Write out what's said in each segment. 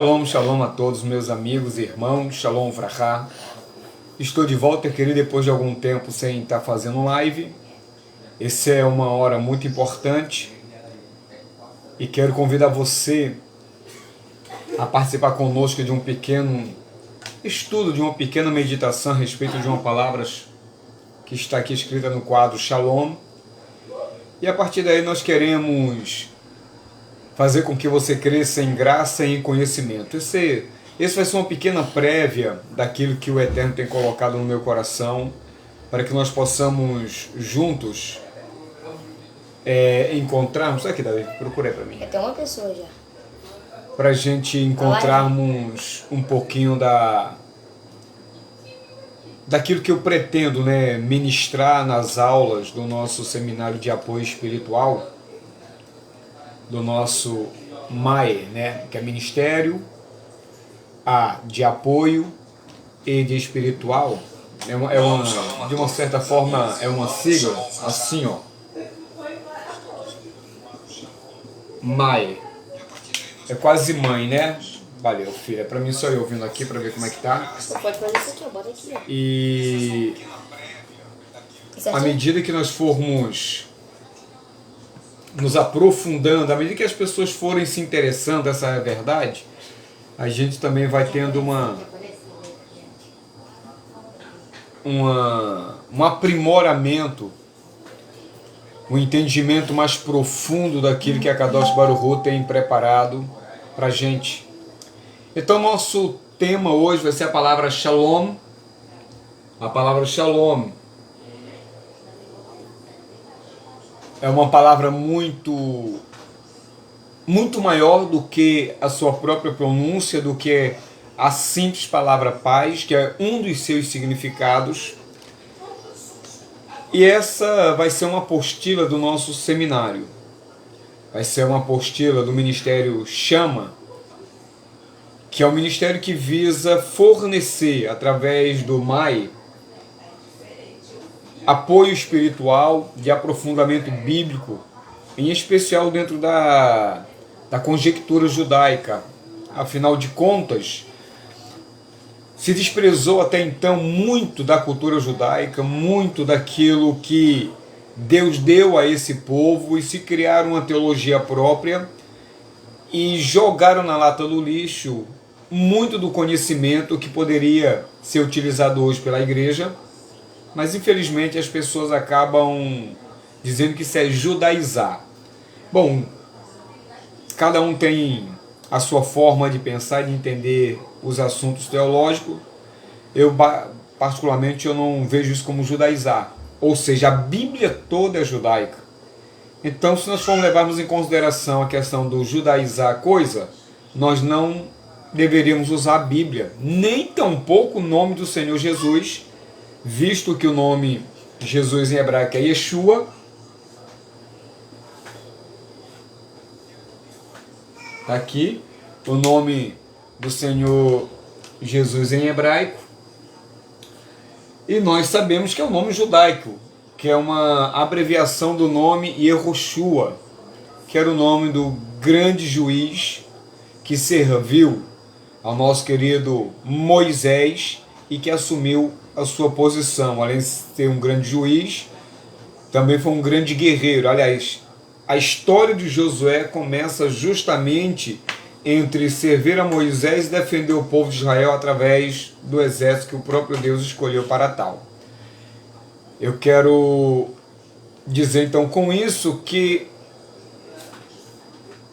Shalom, shalom a todos meus amigos e irmãos, shalom vrachá. Estou de volta, querido, depois de algum tempo sem estar fazendo live. Essa é uma hora muito importante e quero convidar você a participar conosco de um pequeno estudo, de uma pequena meditação a respeito de uma palavra que está aqui escrita no quadro Shalom. E a partir daí nós queremos fazer com que você cresça em graça e em conhecimento. Esse vai ser uma pequena prévia daquilo que o Eterno tem colocado no meu coração, para que nós possamos juntos encontrarmos... Aqui, Davi, procura aí para mim. Tem uma pessoa já. Para a gente encontrarmos um pouquinho daquilo que eu pretendo, ministrar nas aulas do nosso seminário de apoio espiritual, do nosso MAE, que é Ministério de Apoio e de Espiritual. De uma certa forma, é uma sigla, assim, ó. MAE. É quase mãe, né? Valeu, filha. Pra mim, só eu ouvindo aqui pra ver como é que tá. Você pode fazer isso aqui, ó. Bota aqui, ó. E à medida que nós formos nos aprofundando, à medida que as pessoas forem se interessando, essa é a verdade, a gente também vai tendo um aprimoramento, um entendimento mais profundo daquilo que a Kadosh Baruch Hu tem preparado para a gente. Então, nosso tema hoje vai ser a palavra Shalom. A palavra Shalom é uma palavra muito maior do que a sua própria pronúncia, do que a simples palavra paz, que é um dos seus significados. E essa vai ser uma apostila do nosso seminário. Vai ser uma apostila do Ministério Chama, que é o ministério que visa fornecer, através do MAI, apoio espiritual, de aprofundamento bíblico, em especial dentro da conjectura judaica. Afinal de contas, se desprezou até então muito da cultura judaica, muito daquilo que Deus deu a esse povo, e se criaram uma teologia própria e jogaram na lata do lixo muito do conhecimento que poderia ser utilizado hoje pela igreja. Mas infelizmente as pessoas acabam dizendo que isso é judaizar. Bom, cada um tem a sua forma de pensar e de entender os assuntos teológicos. Eu, particularmente, eu não vejo isso como judaizar. Ou seja, a Bíblia toda é judaica. Então, se nós formos levarmos em consideração a questão do judaizar a coisa, nós não deveríamos usar a Bíblia, nem tampouco o nome do Senhor Jesus, visto que o nome Jesus em hebraico é Yeshua. Está aqui o nome do Senhor Jesus em hebraico. E nós sabemos que é o nome judaico, que é uma abreviação do nome Yehoshua, que era o nome do grande juiz que serviu ao nosso querido Moisés e que assumiu a sua posição. Além de ser um grande juiz, também foi um grande guerreiro. Aliás, a história de Josué começa justamente entre servir a Moisés e defender o povo de Israel através do exército que o próprio Deus escolheu para tal. Eu quero dizer então com isso que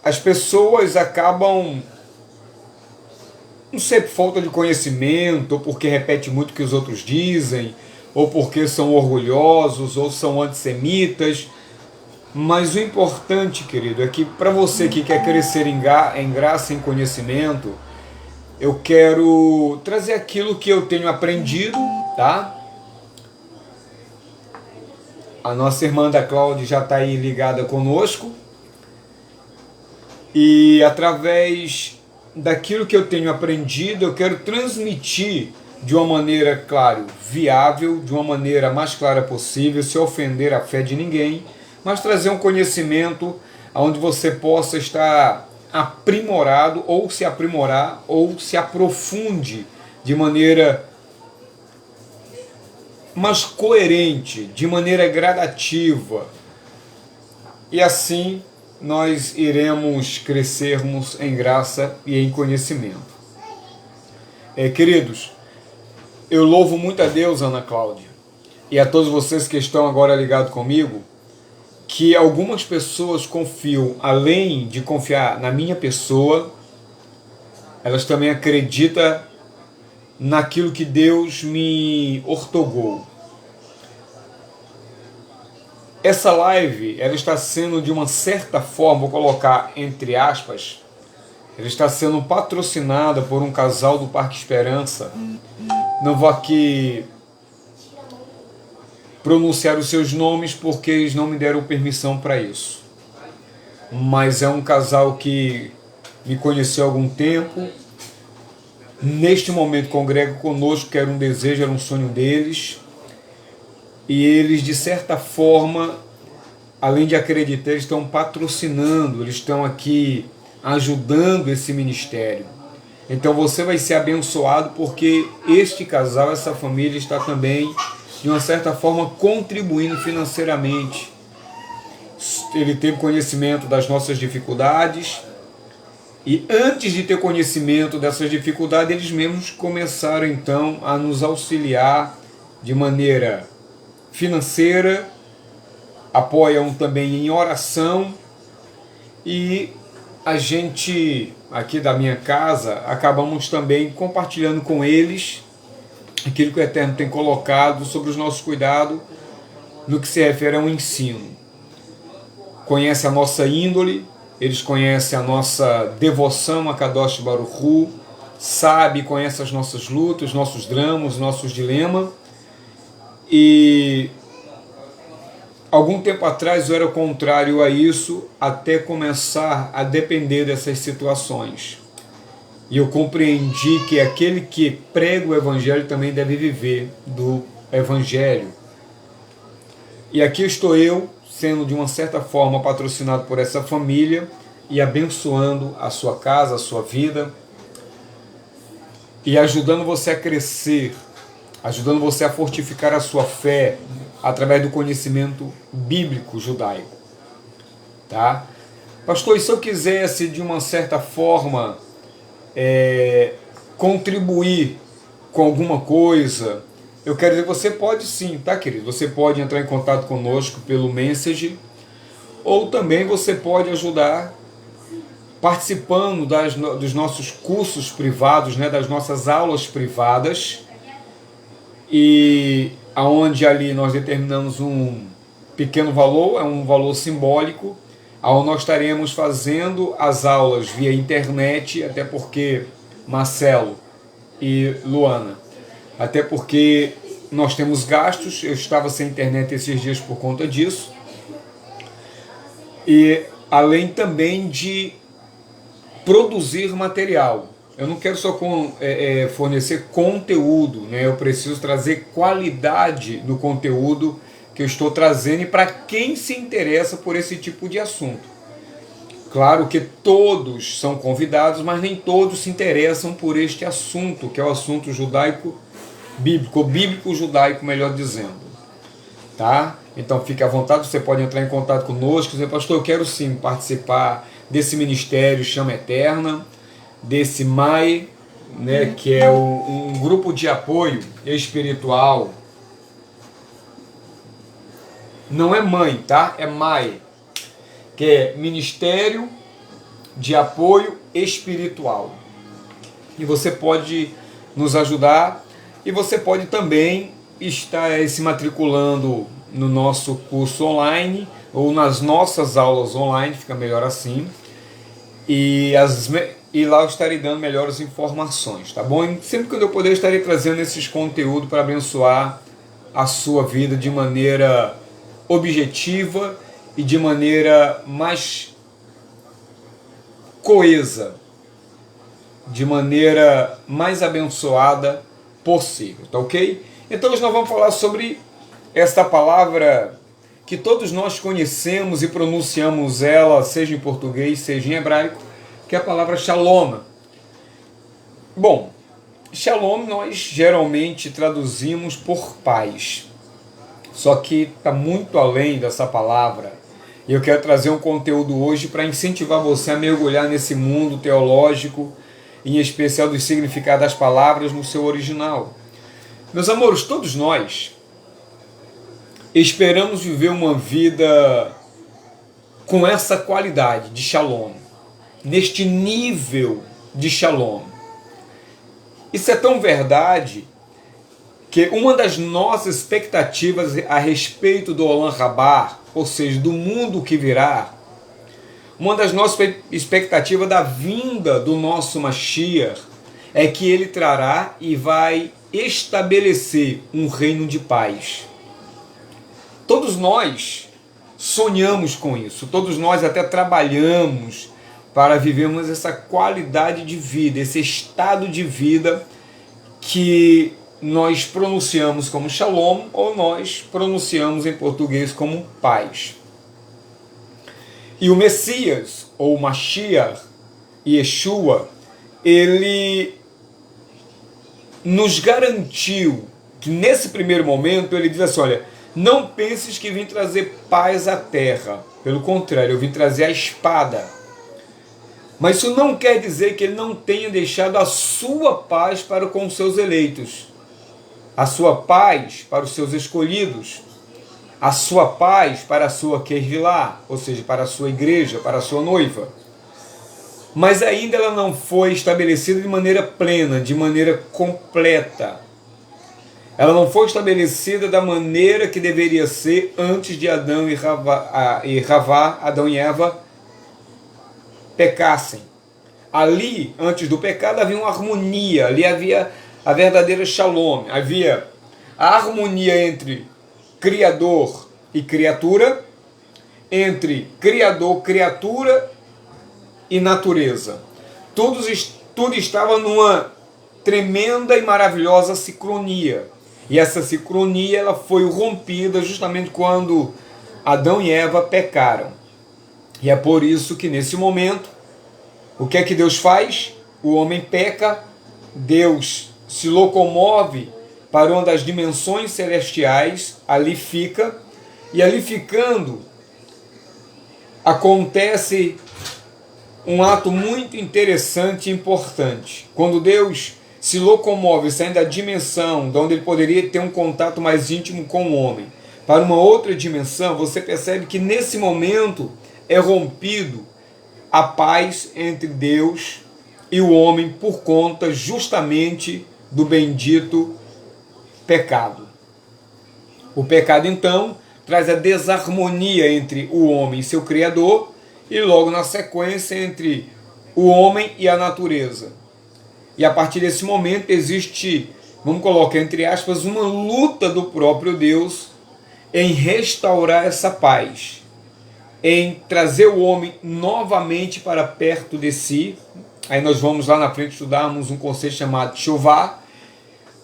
as pessoas acabam, não sei, por falta de conhecimento, ou porque repete muito o que os outros dizem, ou porque são orgulhosos, ou são antissemitas. Mas o importante, querido, é que para você que quer crescer em graça e em conhecimento, eu quero trazer aquilo que eu tenho aprendido, tá? A nossa irmã da Cláudia já está aí ligada conosco. E através daquilo que eu tenho aprendido, eu quero transmitir de uma maneira, claro, viável, de uma maneira mais clara possível, sem ofender a fé de ninguém, mas trazer um conhecimento onde você possa estar aprimorado, ou se aprimorar, ou se aprofunde de maneira mais coerente, de maneira gradativa. E assim nós iremos crescermos em graça e em conhecimento. Queridos, eu louvo muito a Deus, Ana Cláudia, e a todos vocês que estão agora ligados comigo, que algumas pessoas confiam, além de confiar na minha pessoa, elas também acreditam naquilo que Deus me ortogou. Essa live, ela está sendo de uma certa forma, vou colocar entre aspas, ela está sendo patrocinada por um casal do Parque Esperança. Não vou aqui pronunciar os seus nomes porque eles não me deram permissão para isso. Mas é um casal que me conheceu há algum tempo. Neste momento congrega conosco, que era um desejo, era um sonho deles. E eles, de certa forma, além de acreditar, eles estão patrocinando, eles estão aqui ajudando esse ministério. Então você vai ser abençoado porque este casal, essa família está também, de uma certa forma, contribuindo financeiramente. Ele teve conhecimento das nossas dificuldades e antes de ter conhecimento dessas dificuldades, eles mesmos começaram então a nos auxiliar de maneira financeira, apoiam também em oração e a gente aqui da minha casa acabamos também compartilhando com eles aquilo que o Eterno tem colocado sobre os nossos cuidados no que se refere ao ensino. Conhece a nossa índole, eles conhecem a nossa devoção a Kadosh Baruch Hu, sabe, conhece as nossas lutas, nossos dramas, nossos dilemas. E algum tempo atrás eu era contrário a isso, até começar a depender dessas situações. E eu compreendi que aquele que prega o Evangelho também deve viver do Evangelho. E aqui estou eu, sendo de uma certa forma patrocinado por essa família e abençoando a sua casa, a sua vida e ajudando você a crescer, ajudando você a fortificar a sua fé através do conhecimento bíblico judaico. Tá? Pastor, e se eu quisesse de uma certa forma contribuir com alguma coisa, eu quero dizer, você pode sim, tá, querido? Você pode entrar em contato conosco pelo Message, ou também você pode ajudar participando dos nossos cursos privados, né, das nossas aulas privadas, e aonde ali nós determinamos um pequeno valor, é um valor simbólico, onde nós estaremos fazendo as aulas via internet, até porque Marcelo e Luana, até porque nós temos gastos, eu estava sem internet esses dias por conta disso, e além também de produzir material. Eu não quero só fornecer conteúdo, né? Eu preciso trazer qualidade no conteúdo que eu estou trazendo e para quem se interessa por esse tipo de assunto. Claro que todos são convidados, mas nem todos se interessam por este assunto, que é o assunto judaico-bíblico, ou bíblico-judaico, melhor dizendo. Tá? Então fique à vontade, você pode entrar em contato conosco, dizer, pastor, eu quero sim participar desse ministério Chama Eterna, desse MAI, né, que é um grupo de apoio espiritual. Não é mãe, tá? É MAI, que é Ministério de Apoio Espiritual. E você pode nos ajudar e você pode também estar se matriculando no nosso curso online ou nas nossas aulas online, fica melhor assim. E lá eu estarei dando melhores informações, tá bom? E sempre que eu puder, estarei trazendo esses conteúdos para abençoar a sua vida de maneira objetiva e de maneira mais coesa, de maneira mais abençoada possível, tá ok? Então hoje nós vamos falar sobre esta palavra que todos nós conhecemos e pronunciamos ela, seja em português, seja em hebraico, que é a palavra shalom. Bom, shalom nós geralmente traduzimos por paz. Só que está muito além dessa palavra. E eu quero trazer um conteúdo hoje para incentivar você a mergulhar nesse mundo teológico, em especial do significado das palavras no seu original. Meus amores, todos nós esperamos viver uma vida com essa qualidade de shalom, neste nível de shalom. Isso é tão verdade que uma das nossas expectativas a respeito do Olam Rabá, ou seja, do mundo que virá, uma das nossas expectativas da vinda do nosso Mashiach é que ele trará e vai estabelecer um reino de paz. Todos nós sonhamos com isso, todos nós até trabalhamos para vivermos essa qualidade de vida, esse estado de vida que nós pronunciamos como shalom ou nós pronunciamos em português como paz. E o Messias, ou Mashiach, Yeshua, ele nos garantiu que nesse primeiro momento ele diz assim, olha, não penses que vim trazer paz à terra, pelo contrário, eu vim trazer a espada. Mas isso não quer dizer que ele não tenha deixado a sua paz para com os seus eleitos, a sua paz para os seus escolhidos, a sua paz para a sua Kehilá, ou seja, para a sua igreja, para a sua noiva. Mas ainda ela não foi estabelecida de maneira plena, de maneira completa. Ela não foi estabelecida da maneira que deveria ser antes de Adão e Havá, Adão e Eva, pecassem. Ali, antes do pecado, havia uma harmonia, ali havia a verdadeira shalom, havia a harmonia entre Criador e criatura, entre Criador, criatura e natureza. Tudo estava numa tremenda e maravilhosa sincronia. E essa sincronia ela foi rompida justamente quando Adão e Eva pecaram. E é por isso que nesse momento, o que é que Deus faz? O homem peca, Deus se locomove para uma das dimensões celestiais, ali fica, e ali ficando, acontece um ato muito interessante e importante. Quando Deus se locomove, saindo da dimensão de onde ele poderia ter um contato mais íntimo com o homem, para uma outra dimensão, você percebe que nesse momento é rompido a paz entre Deus e o homem por conta justamente do bendito pecado. O pecado, então, traz a desarmonia entre o homem e seu Criador e logo na sequência entre o homem e a natureza. E a partir desse momento existe, vamos colocar entre aspas, uma luta do próprio Deus em restaurar essa paz, em trazer o homem novamente para perto de si. Aí nós vamos lá na frente estudarmos um conceito chamado Shuvá,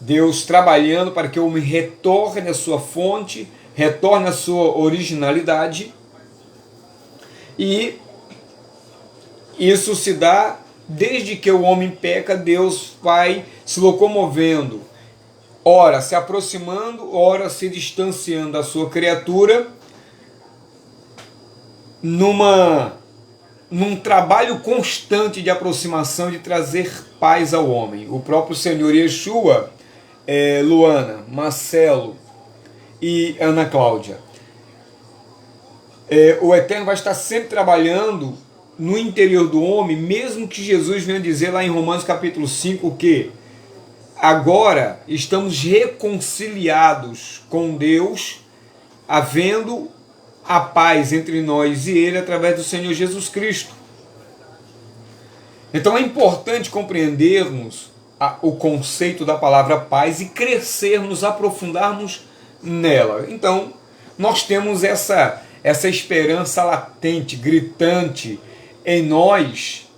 Deus trabalhando para que o homem retorne à sua fonte, retorne à sua originalidade. E isso se dá desde que o homem peca, Deus vai se locomovendo, ora se aproximando, ora se distanciando da sua criatura, num trabalho constante de aproximação, de trazer paz ao homem. O próprio Senhor Yeshua, Luana, Marcelo e Ana Cláudia, o Eterno vai estar sempre trabalhando no interior do homem, mesmo que Jesus venha dizer lá em Romanos capítulo 5 que agora estamos reconciliados com Deus, havendo a paz entre nós e Ele através do Senhor Jesus Cristo. Então é importante compreendermos o conceito da palavra paz e crescermos, aprofundarmos nela. Então nós temos essa esperança latente, gritante em nós,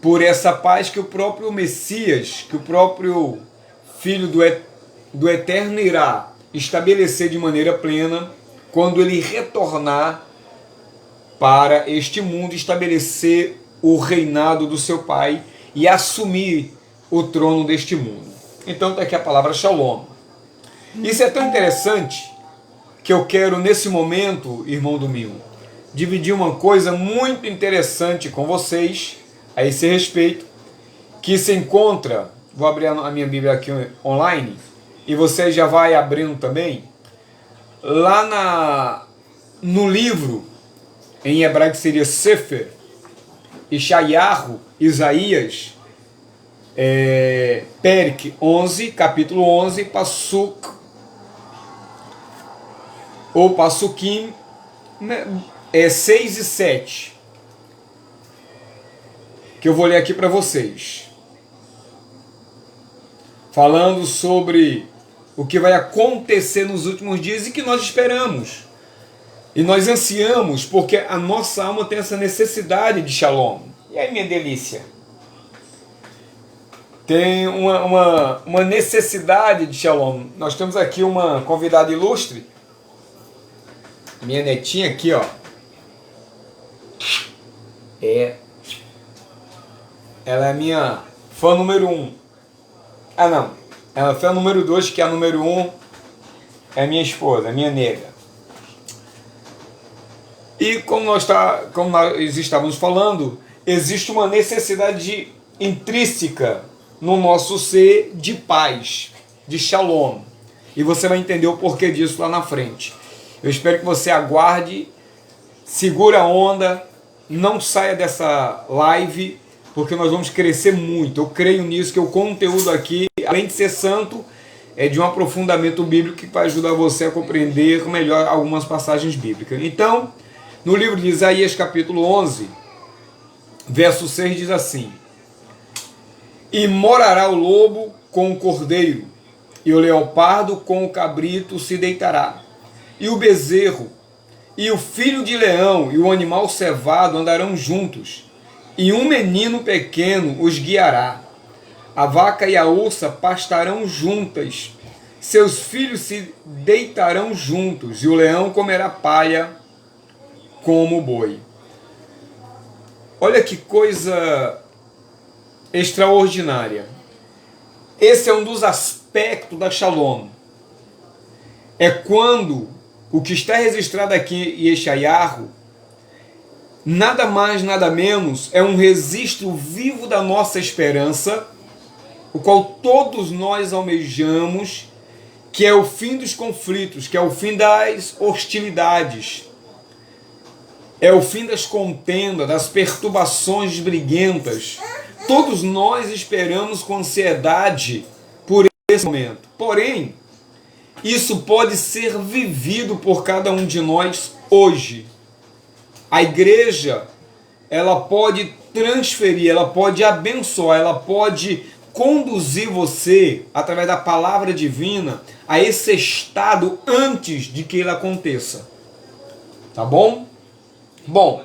por essa paz que o próprio Messias, que o próprio Filho do Eterno irá estabelecer de maneira plena quando ele retornar para este mundo, estabelecer o reinado do seu pai e assumir o trono deste mundo. Então está aqui a palavra Shalom. Isso é tão interessante que eu quero nesse momento, irmão Domingo, dividir uma coisa muito interessante com vocês a esse respeito, que se encontra, vou abrir a minha Bíblia aqui online, e você já vai abrindo também, lá no livro, em hebraico seria Sefer, Ishayahu, Isaías, Perek 11, capítulo 11, Pasuk, ou Pasukim, 6 e 7, que eu vou ler aqui para vocês, falando sobre o que vai acontecer nos últimos dias e que nós esperamos. E nós ansiamos, porque a nossa alma tem essa necessidade de Shalom. E aí, minha delícia? Tem uma necessidade de Shalom. Nós temos aqui uma convidada ilustre, minha netinha aqui, ó. Ela é minha fã número 1. Ah, não. Ela é fã número 2, que é a número 1 é minha esposa, a minha nega. E como nós estávamos falando, existe uma necessidade intrínseca no nosso ser de paz, de Shalom. E você vai entender o porquê disso lá na frente. Eu espero que você aguarde, segura a onda, não saia dessa live, porque nós vamos crescer muito. Eu creio nisso, que o conteúdo aqui, além de ser santo, é de um aprofundamento bíblico que vai ajudar você a compreender melhor algumas passagens bíblicas. Então, no livro de Isaías, capítulo 11, verso 6, diz assim: E morará o lobo com o cordeiro, e o leopardo com o cabrito se deitará, e o bezerro, e o filho de leão, e o animal cevado andarão juntos, e um menino pequeno os guiará. A vaca e a ursa pastarão juntas, seus filhos se deitarão juntos, e o leão comerá palha como o boi. Olha que coisa extraordinária. Esse é um dos aspectos da Shalom. É quando o que está registrado aqui em Yeshayahu, nada mais, nada menos, é um registro vivo da nossa esperança, o qual todos nós almejamos, que é o fim dos conflitos, que é o fim das hostilidades, é o fim das contendas, das perturbações briguentas. Todos nós esperamos com ansiedade por esse momento. Porém, isso pode ser vivido por cada um de nós hoje. A igreja, ela pode transferir, ela pode abençoar, ela pode conduzir você, através da palavra divina, a esse estado antes de que ele aconteça. Tá bom? Bom,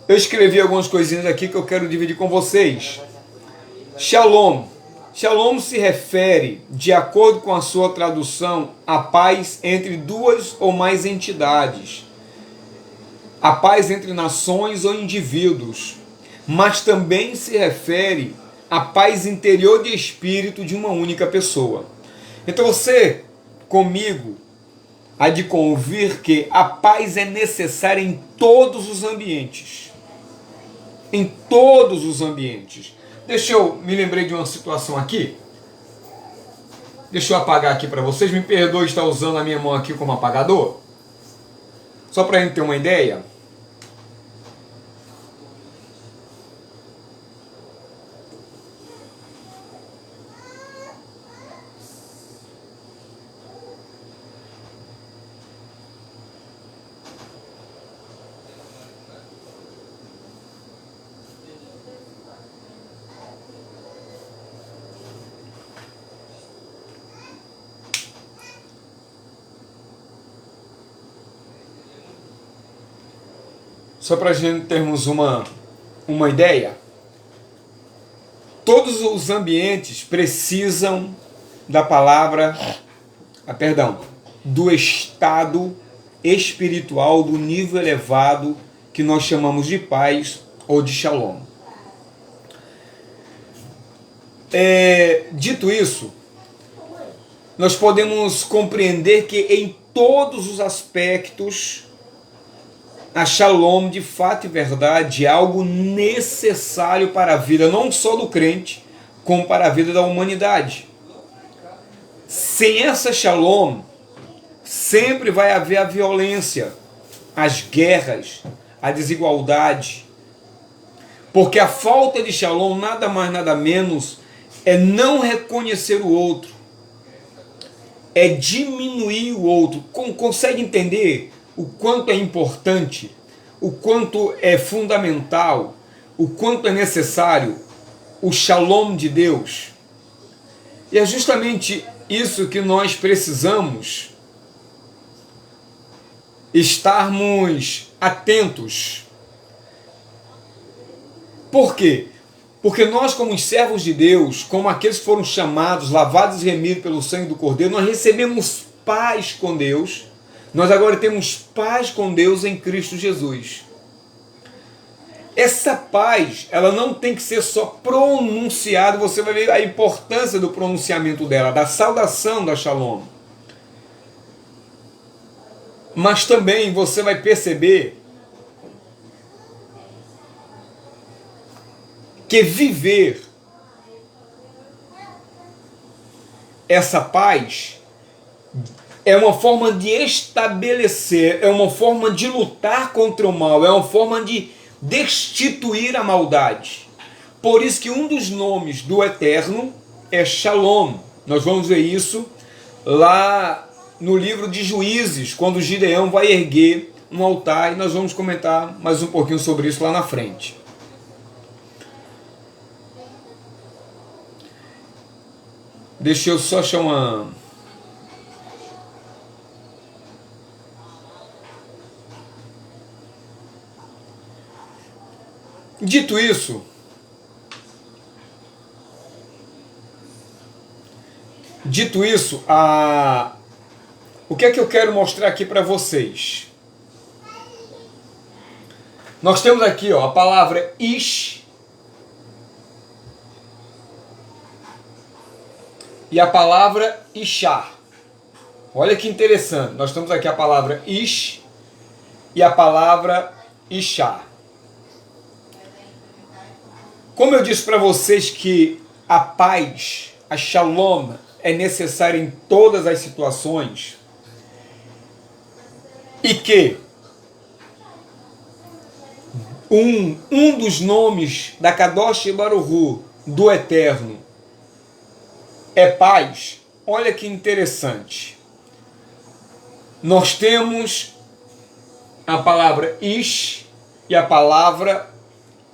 eu escrevi algumas coisinhas aqui que eu quero dividir com vocês. Shalom. Shalom se refere, de acordo com a sua tradução, a paz entre duas ou mais entidades, a paz entre nações ou indivíduos, mas também se refere à paz interior de espírito de uma única pessoa. Então você, comigo, há de convir que a paz é necessária em todos os ambientes. Em todos os ambientes. Me lembrei de uma situação aqui. Deixa eu apagar aqui para vocês. Me perdoe estar usando a minha mão aqui como apagador. Só para a gente ter uma ideia. Só para a gente termos uma ideia, todos os ambientes precisam da palavra, do estado espiritual, do nível elevado que nós chamamos de paz ou de shalom. Dito isso, nós podemos compreender que em todos os aspectos a shalom, de fato e verdade, é algo necessário para a vida, não só do crente, como para a vida da humanidade. Sem essa shalom, sempre vai haver a violência, as guerras, a desigualdade. Porque a falta de shalom, nada mais, nada menos, é não reconhecer o outro, é diminuir o outro. Consegue entender o quanto é importante, o quanto é fundamental, o quanto é necessário o shalom de Deus? E é justamente isso que nós precisamos estarmos atentos. Por quê? Porque nós, como os servos de Deus, como aqueles que foram chamados, lavados e remidos pelo sangue do Cordeiro, nós recebemos paz com Deus. Nós agora temos paz com Deus em Cristo Jesus. Essa paz, ela não tem que ser só pronunciada, você vai ver a importância do pronunciamento dela, da saudação da shalom. Mas também você vai perceber que viver essa paz é uma forma de estabelecer, é uma forma de lutar contra o mal, é uma forma de destituir a maldade. Por isso que um dos nomes do Eterno é Shalom. Nós vamos ver isso lá no livro de Juízes, quando Gideão vai erguer um altar, e nós vamos comentar mais um pouquinho sobre isso lá na frente. Deixa eu só achar uma... Dito isso, o que é que eu quero mostrar aqui para vocês? Nós temos aqui, ó, a palavra ish e a palavra ishá. Olha que interessante, nós temos aqui a palavra ish e a palavra ishá. Como eu disse para vocês que a paz, a shalom, é necessária em todas as situações, e que um dos nomes da Kadosh Baruch Hu, do Eterno, é paz. Olha que interessante. Nós temos a palavra ish e a palavra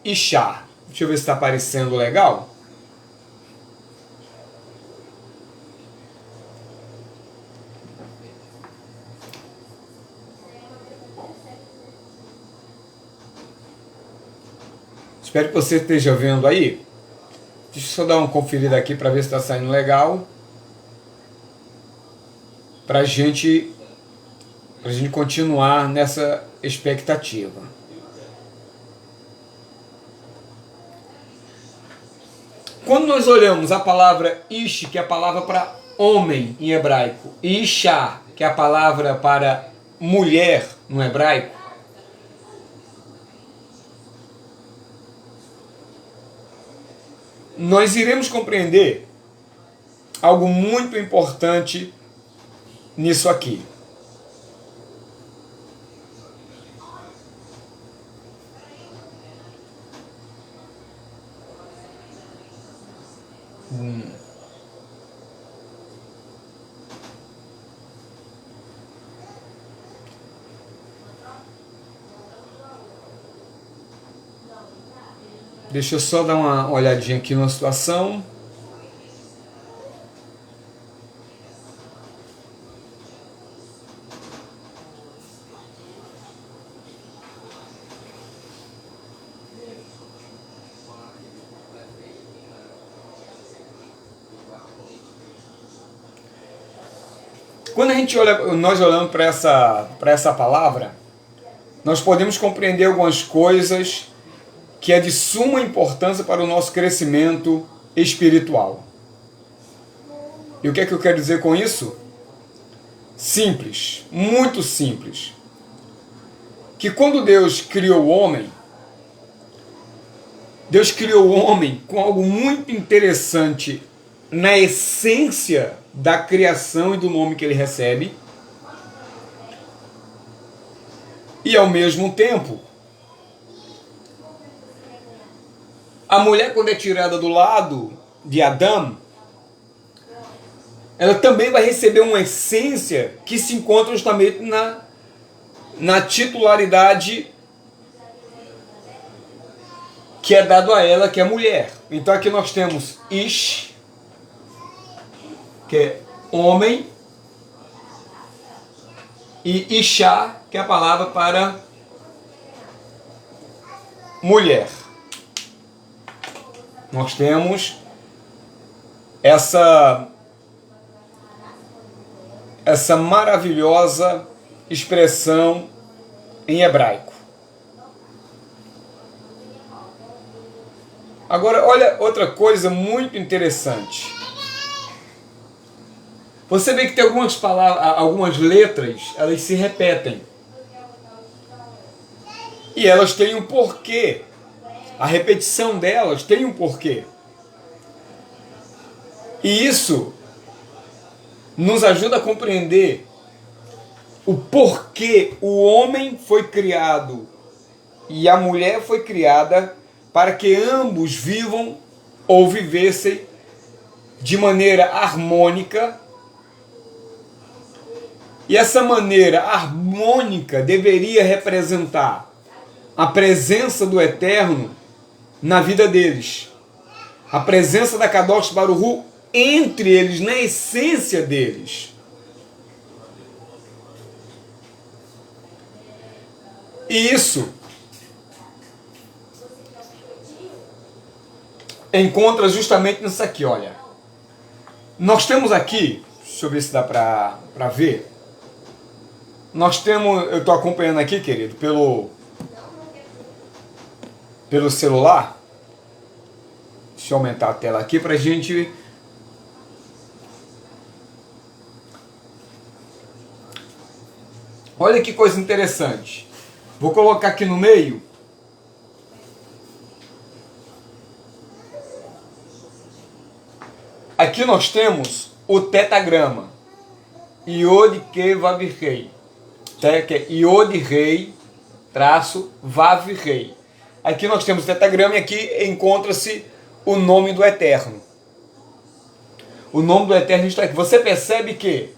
ishá. Deixa eu ver se está aparecendo legal. Espero que você esteja vendo aí. Deixa eu só dar uma conferida aqui para ver se está saindo legal. Para a gente continuar nessa expectativa. Quando nós olhamos a palavra ish, que é a palavra para homem em hebraico, e ishá, que é a palavra para mulher no hebraico, nós iremos compreender algo muito importante nisso aqui. Deixa eu só dar uma olhadinha aqui na situação. Quando a gente olha, nós olhamos para essa palavra, nós podemos compreender algumas coisas que é de suma importância para o nosso crescimento espiritual. E o que é que eu quero dizer com isso? Simples, muito simples. Que quando Deus criou o homem, Deus criou o homem com algo muito interessante na essência da criação e do nome que ele recebe. E ao mesmo tempo, a mulher, quando é tirada do lado de Adão, ela também vai receber uma essência que se encontra justamente na titularidade que é dado a ela, que é mulher. Então aqui nós temos Ish, que é homem, e Isha, que é a palavra para mulher. Nós temos essa maravilhosa expressão em hebraico. Agora, olha outra coisa muito interessante. Você vê que tem algumas palavras, algumas letras, elas se repetem. E elas têm um porquê. A repetição delas tem um porquê. E isso nos ajuda a compreender o porquê o homem foi criado e a mulher foi criada para que ambos vivam ou vivessem de maneira harmônica. E essa maneira harmônica deveria representar a presença do Eterno na vida deles. A presença da Kadosh Baruch Hu entre eles, na essência deles. E isso encontra justamente nisso aqui, olha. Nós temos aqui, deixa eu ver se dá para ver. Nós temos, eu estou acompanhando aqui, querido, pelo celular. Deixa eu aumentar a tela aqui para a gente. Olha que coisa interessante. Vou colocar aqui no meio. Aqui nós temos o tetagrama. Iod que vav rei. Que é Iod rei traço vav rei. Aqui nós temos o tetagrama e aqui encontra-se o nome do Eterno. O nome do Eterno está aqui. Você percebe que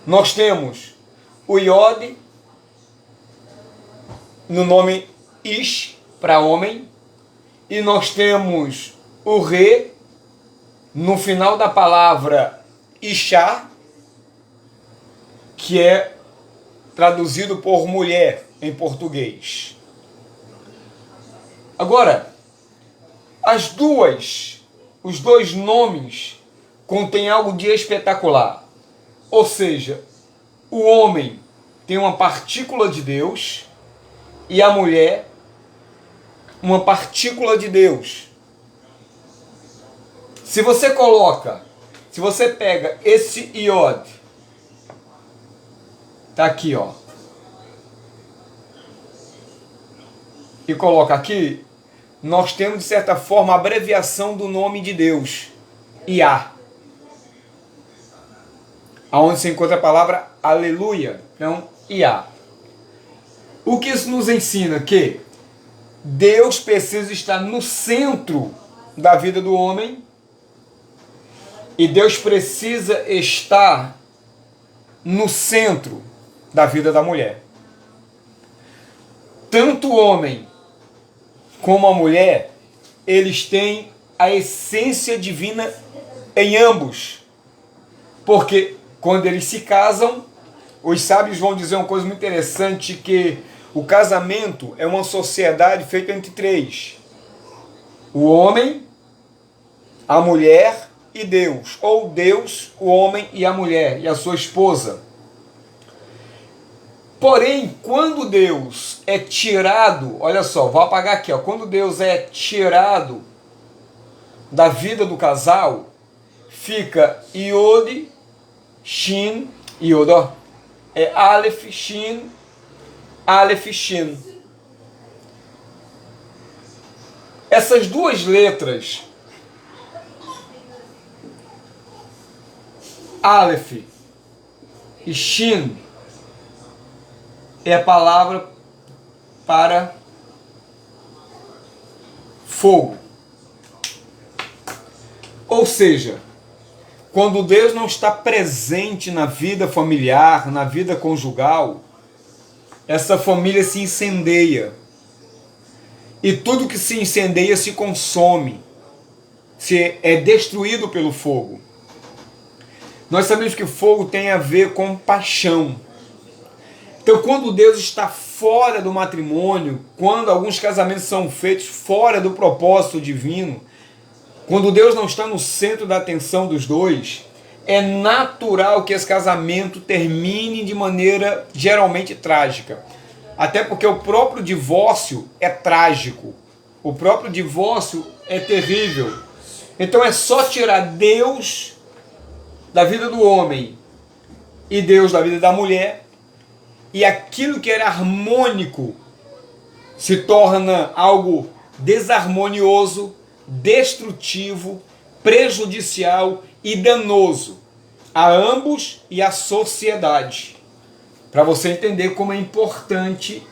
nós temos o Iod no nome Ish, para homem, e nós temos o Re no final da palavra Isha, que é traduzido por mulher em português. Agora, os dois nomes contêm algo de espetacular. Ou seja, o homem tem uma partícula de Deus e a mulher uma partícula de Deus. Se você pega esse Iod, tá aqui, ó, e coloca aqui, nós temos de certa forma a abreviação do nome de Deus, Iá, aonde se encontra a palavra aleluia, então Iá. O que isso nos ensina? Que Deus precisa estar no centro da vida do homem e Deus precisa estar no centro da vida da mulher. Tanto o homem como a mulher, eles têm a essência divina em ambos. Porque quando eles se casam, os sábios vão dizer uma coisa muito interessante, que o casamento é uma sociedade feita entre três: o homem, a mulher e Deus. Ou Deus, o homem e a mulher e a sua esposa. Porém, quando Deus é tirado, olha só, vou apagar aqui, ó, quando Deus é tirado da vida do casal, fica Iod, Shin, Iod, ó, é Aleph, Shin, Aleph, Shin. Essas duas letras, Aleph e Shin, é a palavra para fogo. Ou seja, quando Deus não está presente na vida familiar, na vida conjugal, essa família se incendeia. E tudo que se incendeia se consome, é destruído pelo fogo. Nós sabemos que fogo tem a ver com paixão. Então, quando Deus está fora do matrimônio, quando alguns casamentos são feitos fora do propósito divino, quando Deus não está no centro da atenção dos dois, é natural que esse casamento termine de maneira geralmente trágica. Até porque o próprio divórcio é trágico. O próprio divórcio é terrível. Então é só tirar Deus da vida do homem e Deus da vida da mulher, e aquilo que era harmônico se torna algo desarmonioso, destrutivo, prejudicial e danoso a ambos e à sociedade. Para você entender como é importante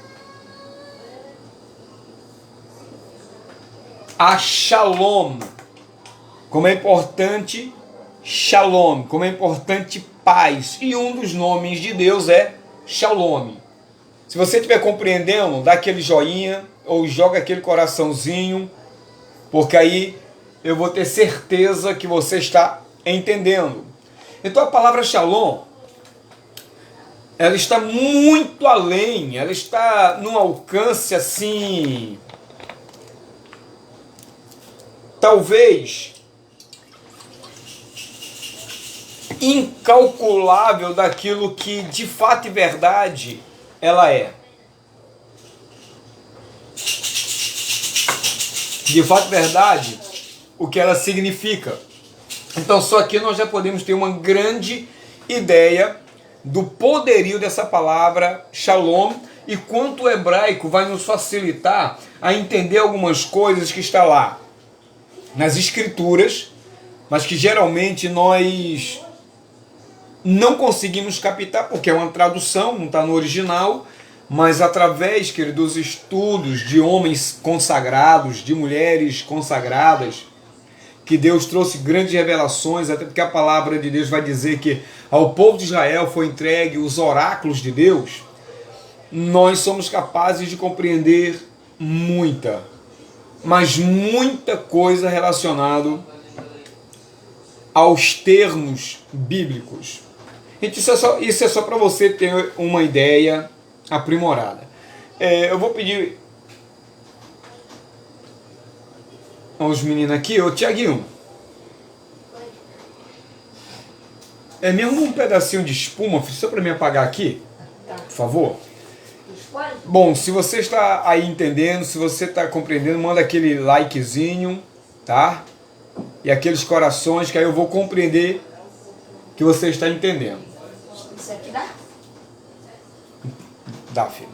a Shalom, como é importante Shalom, como é importante paz. E um dos nomes de Deus é Shalom. Se você estiver compreendendo, dá aquele joinha ou joga aquele coraçãozinho, porque aí eu vou ter certeza que você está entendendo. Então a palavra Shalom, ela está muito além, ela está num alcance assim, talvez incalculável daquilo que de fato e verdade ela é. De fato e verdade, o que ela significa. Então só aqui nós já podemos ter uma grande ideia do poderio dessa palavra Shalom e quanto o hebraico vai nos facilitar a entender algumas coisas que está lá nas escrituras, mas que geralmente nós não conseguimos captar porque é uma tradução, não está no original, mas através, querido, dos estudos de homens consagrados, de mulheres consagradas, que Deus trouxe grandes revelações, até porque a palavra de Deus vai dizer que ao povo de Israel foi entregue os oráculos de Deus, nós somos capazes de compreender muita, mas muita coisa relacionada aos termos bíblicos. Gente, isso é só para você ter uma ideia aprimorada. Eu vou pedir aos meninos aqui, ô Tiaguinho, me arruma um pedacinho de espuma, só para me apagar aqui, por favor. Bom, se você está aí entendendo, se você está compreendendo, manda aquele likezinho, tá? E aqueles corações, que aí eu vou compreender que você está entendendo. Isso aqui dá? Dá, filho.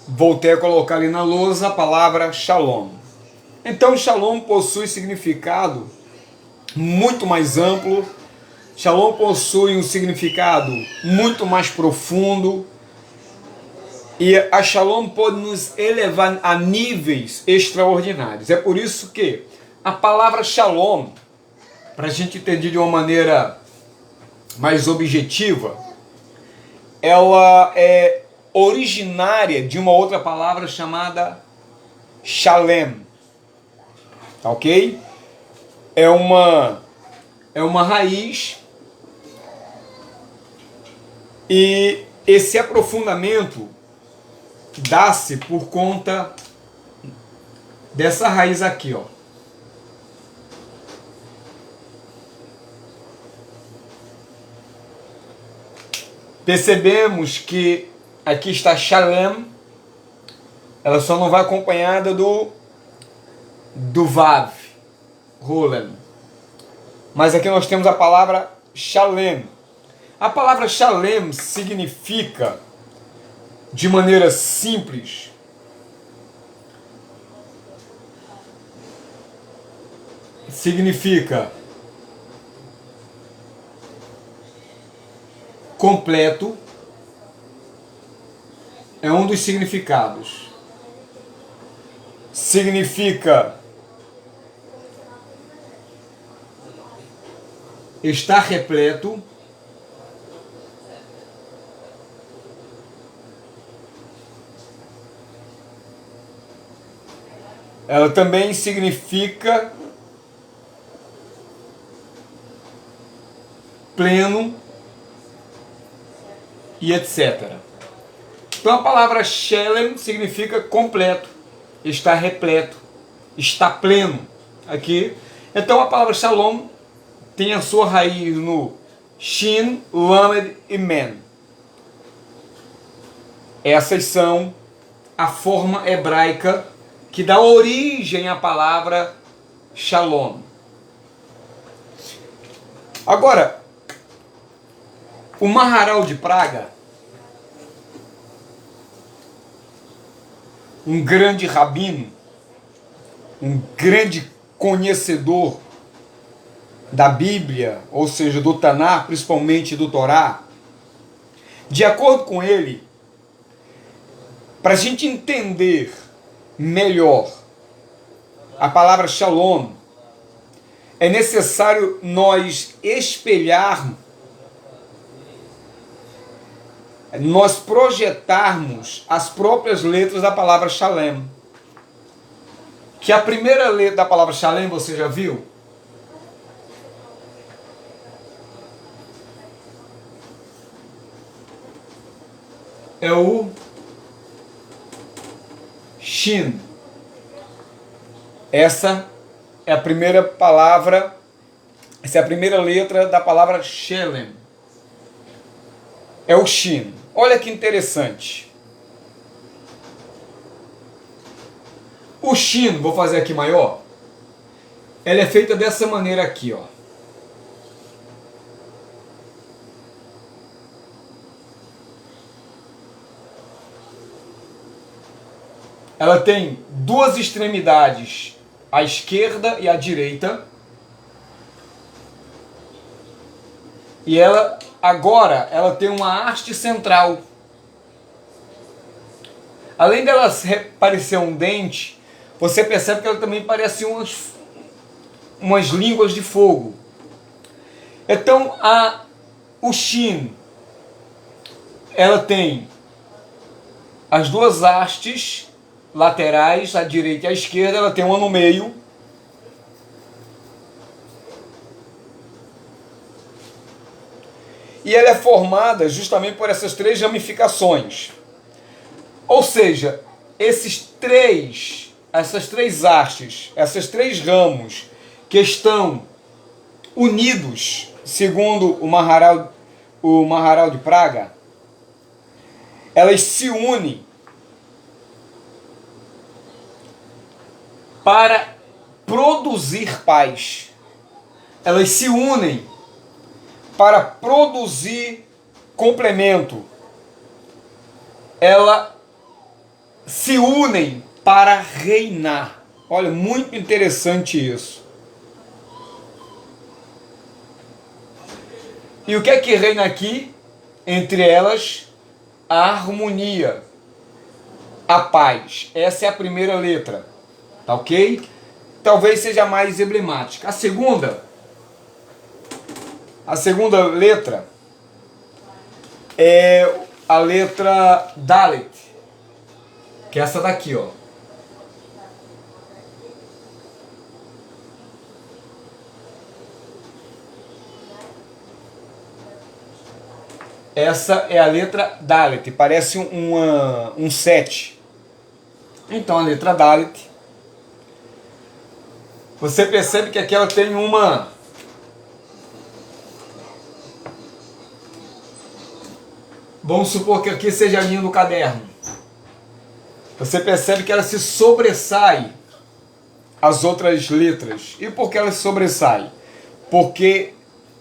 Voltei a colocar ali na lousa a palavra Shalom. Então, Shalom possui significado muito mais amplo. Shalom possui um significado muito mais profundo. E a Shalom pode nos elevar a níveis extraordinários. É por isso que a palavra Shalom, para a gente entender de uma maneira mais objetiva, ela é originária de uma outra palavra chamada Shalem. Tá ok? é uma raiz, e esse aprofundamento dá-se por conta dessa raiz aqui, ó. Percebemos que aqui está Shalem, ela só não vai acompanhada do Vav, Rolem. Mas aqui nós temos a palavra Shalem. A palavra Shalem significa, de maneira simples, significa completo, é um dos significados. Significa estar repleto, ela também significa pleno e etc. Então a palavra Shalem significa completo, está repleto, está pleno aqui. Então a palavra Shalom tem a sua raiz no Shin, Lamed e Men. Essas são a forma hebraica que dá origem à palavra Shalom. Agora, o Maharal de Praga, um grande rabino, um grande conhecedor da Bíblia, ou seja, do Taná, principalmente do Torá, de acordo com ele, para a gente entender melhor a palavra Shalom, é necessário nós espelharmos, nós projetarmos as próprias letras da palavra Shalem. Que a primeira letra da palavra Shalem, você já viu? É o Shin. Essa é a primeira palavra, essa é a primeira letra da palavra Shalem. É o Shin. Olha que interessante. O Shin, vou fazer aqui maior, ela é feita dessa maneira aqui, ó. Ela tem duas extremidades, a esquerda e a direita. E ela agora ela tem uma haste central. Além dela parecer um dente, você percebe que ela também parece umas línguas de fogo. Então o Shin, ela tem as duas hastes laterais, a direita e a esquerda, ela tem uma no meio. E ela é formada justamente por essas três ramificações. Ou seja, essas três hastes, esses três ramos que estão unidos, segundo o Maharal de Praga, elas se unem para produzir paz. Elas se unem para produzir complemento. Elas se unem para reinar. Olha, muito interessante isso. E o que é que reina aqui? Entre elas, a harmonia, a paz. Essa é a primeira letra. Tá ok? Talvez seja mais emblemática. A segunda letra é a letra Dalet, que é essa daqui, ó. Essa é a letra Dalet, parece um 7. Então a letra Dalet, você percebe que aqui ela tem uma... Vamos supor que aqui seja a linha do caderno. Você percebe que ela se sobressai às outras letras. E por que ela se sobressai? Porque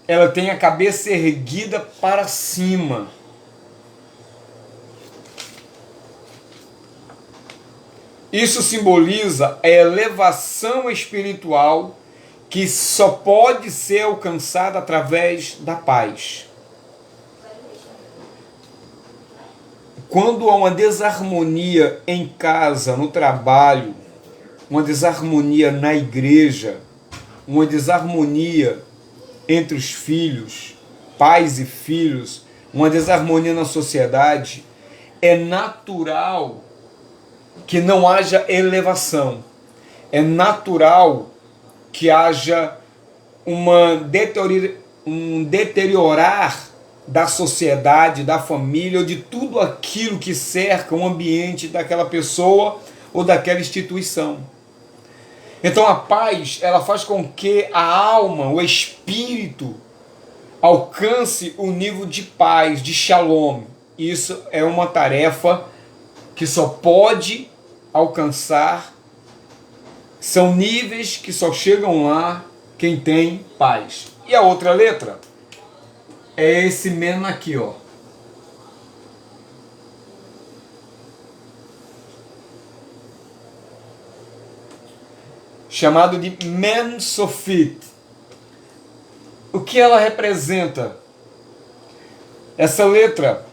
ela tem a cabeça erguida para cima. Isso simboliza a elevação espiritual que só pode ser alcançada através da paz. Quando há uma desarmonia em casa, no trabalho, uma desarmonia na igreja, uma desarmonia entre os filhos, pais e filhos, uma desarmonia na sociedade, é natural que não haja elevação. É natural que haja um deteriorar da sociedade, da família, ou de tudo aquilo que cerca o ambiente daquela pessoa ou daquela instituição. Então a paz, ela faz com que a alma, o espírito, alcance o nível de paz, de shalom. Isso é uma tarefa que só pode alcançar, são níveis que só chegam lá quem tem paz. E a outra letra é esse men aqui, ó. Chamado de Men Sofit. O que ela representa? Essa letra,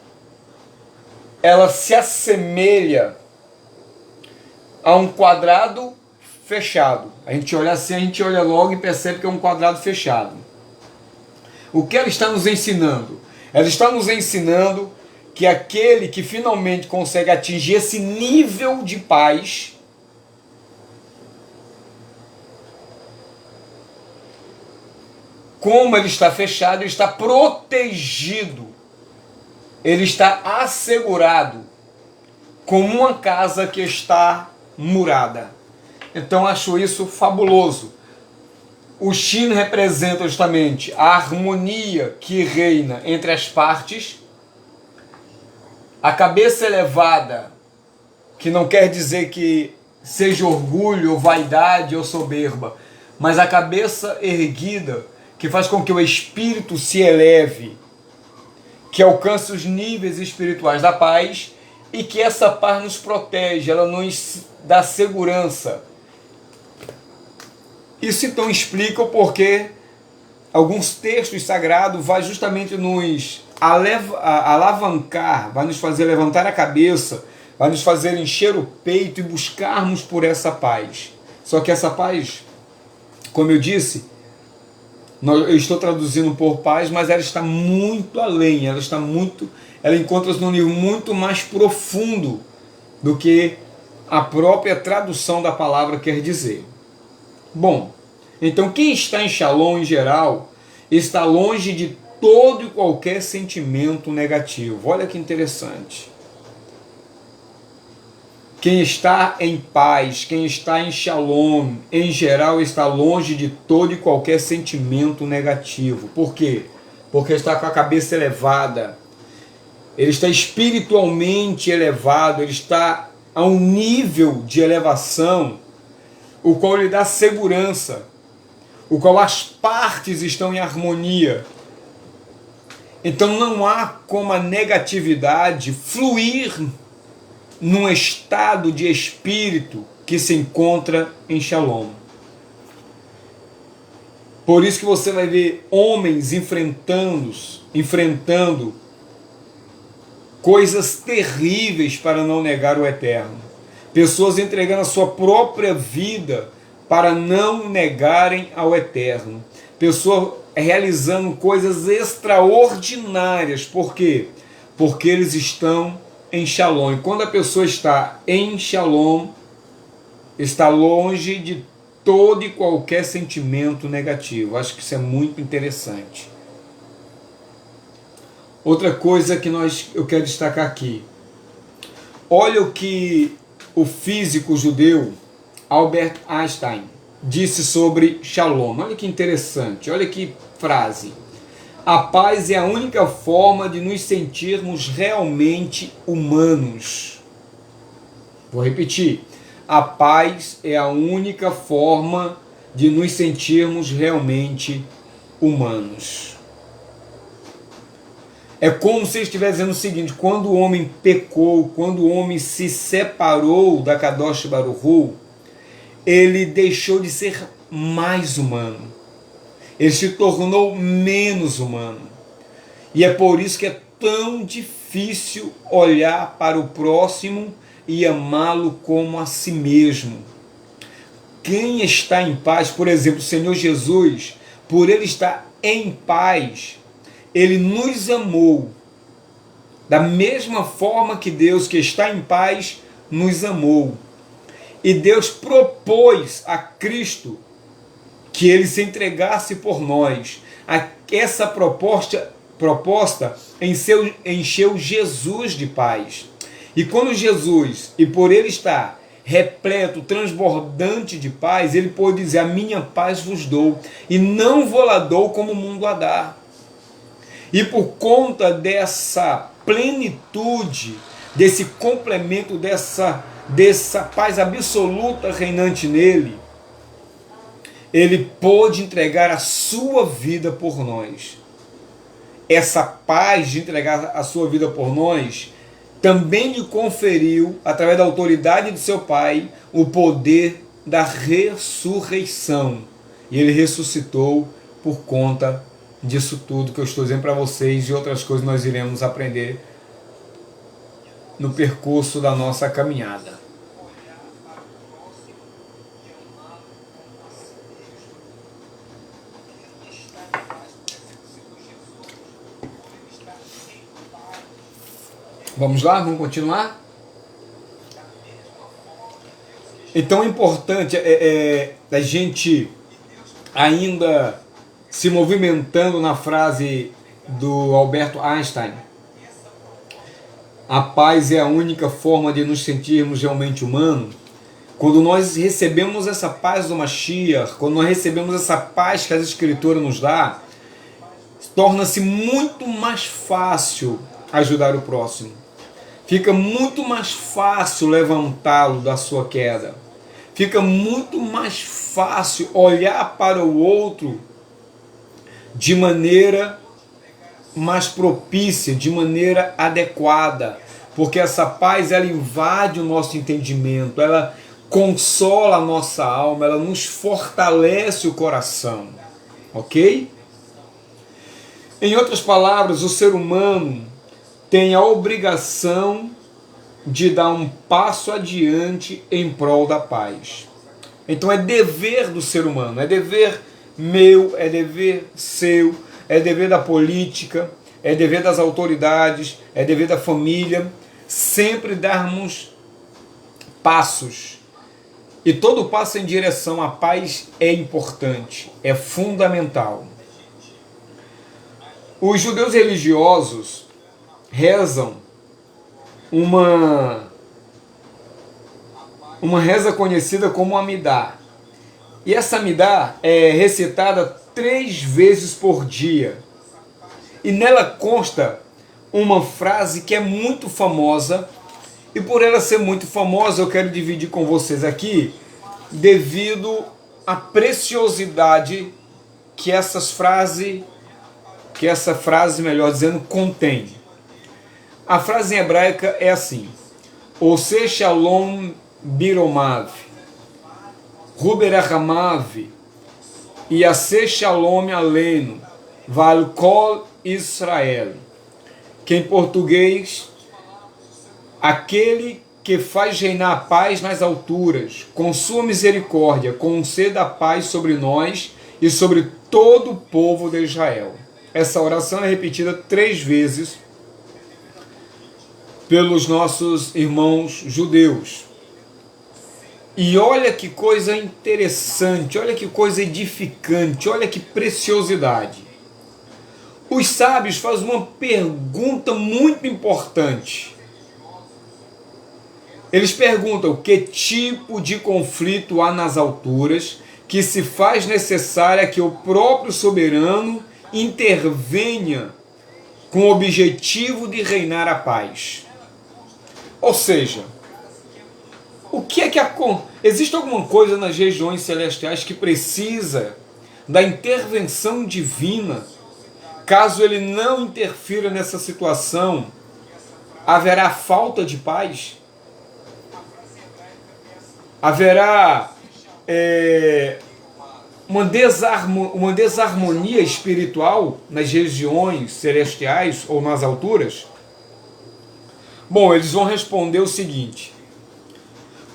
ela se assemelha a um quadrado fechado. A gente olha assim, a gente olha logo e percebe que é um quadrado fechado. O que ela está nos ensinando? Ela está nos ensinando que aquele que finalmente consegue atingir esse nível de paz, como ele está fechado, ele está protegido, ele está assegurado, como uma casa que está murada. Então acho isso fabuloso. O Shin representa justamente a harmonia que reina entre as partes, a cabeça elevada, que não quer dizer que seja orgulho, ou vaidade ou soberba, mas a cabeça erguida, que faz com que o espírito se eleve, que alcance os níveis espirituais da paz, e que essa paz nos protege, ela nos dá segurança. Isso então explica o porquê alguns textos sagrados vai justamente nos alavancar, vai nos fazer levantar a cabeça, vai nos fazer encher o peito e buscarmos por essa paz. Só que essa paz, como eu disse, eu estou traduzindo por paz, mas ela está muito além, ela encontra-se num nível muito mais profundo do que a própria tradução da palavra quer dizer. Bom, então quem está em Shalom em geral está longe de todo e qualquer sentimento negativo. Olha que interessante. Quem está em paz, quem está em Shalom, em geral está longe de todo e qualquer sentimento negativo. Por quê? Porque está com a cabeça elevada, ele está espiritualmente elevado, ele está a um nível de elevação o qual lhe dá segurança, o qual as partes estão em harmonia. Então não há como a negatividade fluir num estado de espírito que se encontra em Shalom. Por isso que você vai ver homens enfrentando coisas terríveis para não negar o eterno. Pessoas entregando a sua própria vida para não negarem ao eterno. Pessoas realizando coisas extraordinárias. Por quê? Porque eles estão em Shalom. E quando a pessoa está em Shalom, está longe de todo e qualquer sentimento negativo. Acho que isso é muito interessante. Outra coisa que eu quero destacar aqui. Olha o que o físico judeu Albert Einstein disse sobre Shalom. Olha que interessante, olha que frase. A paz é a única forma de nos sentirmos realmente humanos. Vou repetir. A paz é a única forma de nos sentirmos realmente humanos. É como se ele estivesse dizendo o seguinte: quando o homem pecou, quando o homem se separou da Kadosh Baruch Hu, ele deixou de ser mais humano. Ele se tornou menos humano. E é por isso que é tão difícil olhar para o próximo e amá-lo como a si mesmo. Quem está em paz, por exemplo, o Senhor Jesus, por ele estar em paz, ele nos amou da mesma forma que Deus, que está em paz, nos amou. E Deus propôs a Cristo que ele se entregasse por nós. Essa proposta encheu Jesus de paz. E quando Jesus, e por ele estar repleto, transbordante de paz, ele pôde dizer: a minha paz vos dou, e não vou lá dou como o mundo a dá. E por conta dessa plenitude, desse complemento, dessa paz absoluta reinante nele, ele pôde entregar a sua vida por nós. Essa paz de entregar a sua vida por nós também lhe conferiu, através da autoridade de seu Pai, o poder da ressurreição. E ele ressuscitou por conta disso tudo que eu estou dizendo para vocês, e outras coisas nós iremos aprender no percurso da nossa caminhada. Vamos lá? Vamos continuar? Então é importante a gente ainda se movimentando na frase do Albert Einstein. A paz é a única forma de nos sentirmos realmente humanos. Quando nós recebemos essa paz do Mashiach, quando nós recebemos essa paz que as Escrituras nos dá, torna-se muito mais fácil ajudar o próximo. Fica muito mais fácil levantá-lo da sua queda. Fica muito mais fácil olhar para o outro de maneira mais propícia, de maneira adequada. Porque essa paz, ela invade o nosso entendimento, ela consola a nossa alma, ela nos fortalece o coração. Ok? Em outras palavras, o ser humano tem a obrigação de dar um passo adiante em prol da paz. Então é dever do ser humano, é dever meu, é dever seu, é dever da política, é dever das autoridades, é dever da família, sempre darmos passos. E todo passo em direção à paz é importante, é fundamental. Os judeus religiosos rezam uma reza conhecida como Amidá. E essa Amidá é recitada 3 vezes por dia. E nela consta uma frase que é muito famosa. E por ela ser muito famosa, eu quero dividir com vocês aqui, devido à preciosidade que essa frase, melhor dizendo, contém. A frase em hebraica é assim: Ose Shalom Biromav, Ruberachamav, Yase Shalom Aleno, Val Kol Israel. Que em português, aquele que faz reinar a paz nas alturas, com sua misericórdia, conceda a paz sobre nós e sobre todo o povo de Israel. Essa oração é repetida 3 vezes pelos nossos irmãos judeus. E olha que coisa interessante, olha que coisa edificante, olha que preciosidade. os sábios fazem uma pergunta muito importante. Eles perguntam que tipo de conflito há nas alturas que se faz necessária que o próprio soberano intervenha com o objetivo de reinar a paz. Ou seja, o que é que existe alguma coisa nas regiões celestiais que precisa da intervenção divina? Caso ele não interfira nessa situação, haverá falta de paz? Haverá uma desarmonia espiritual nas regiões celestiais ou nas alturas? Bom, eles vão responder o seguinte: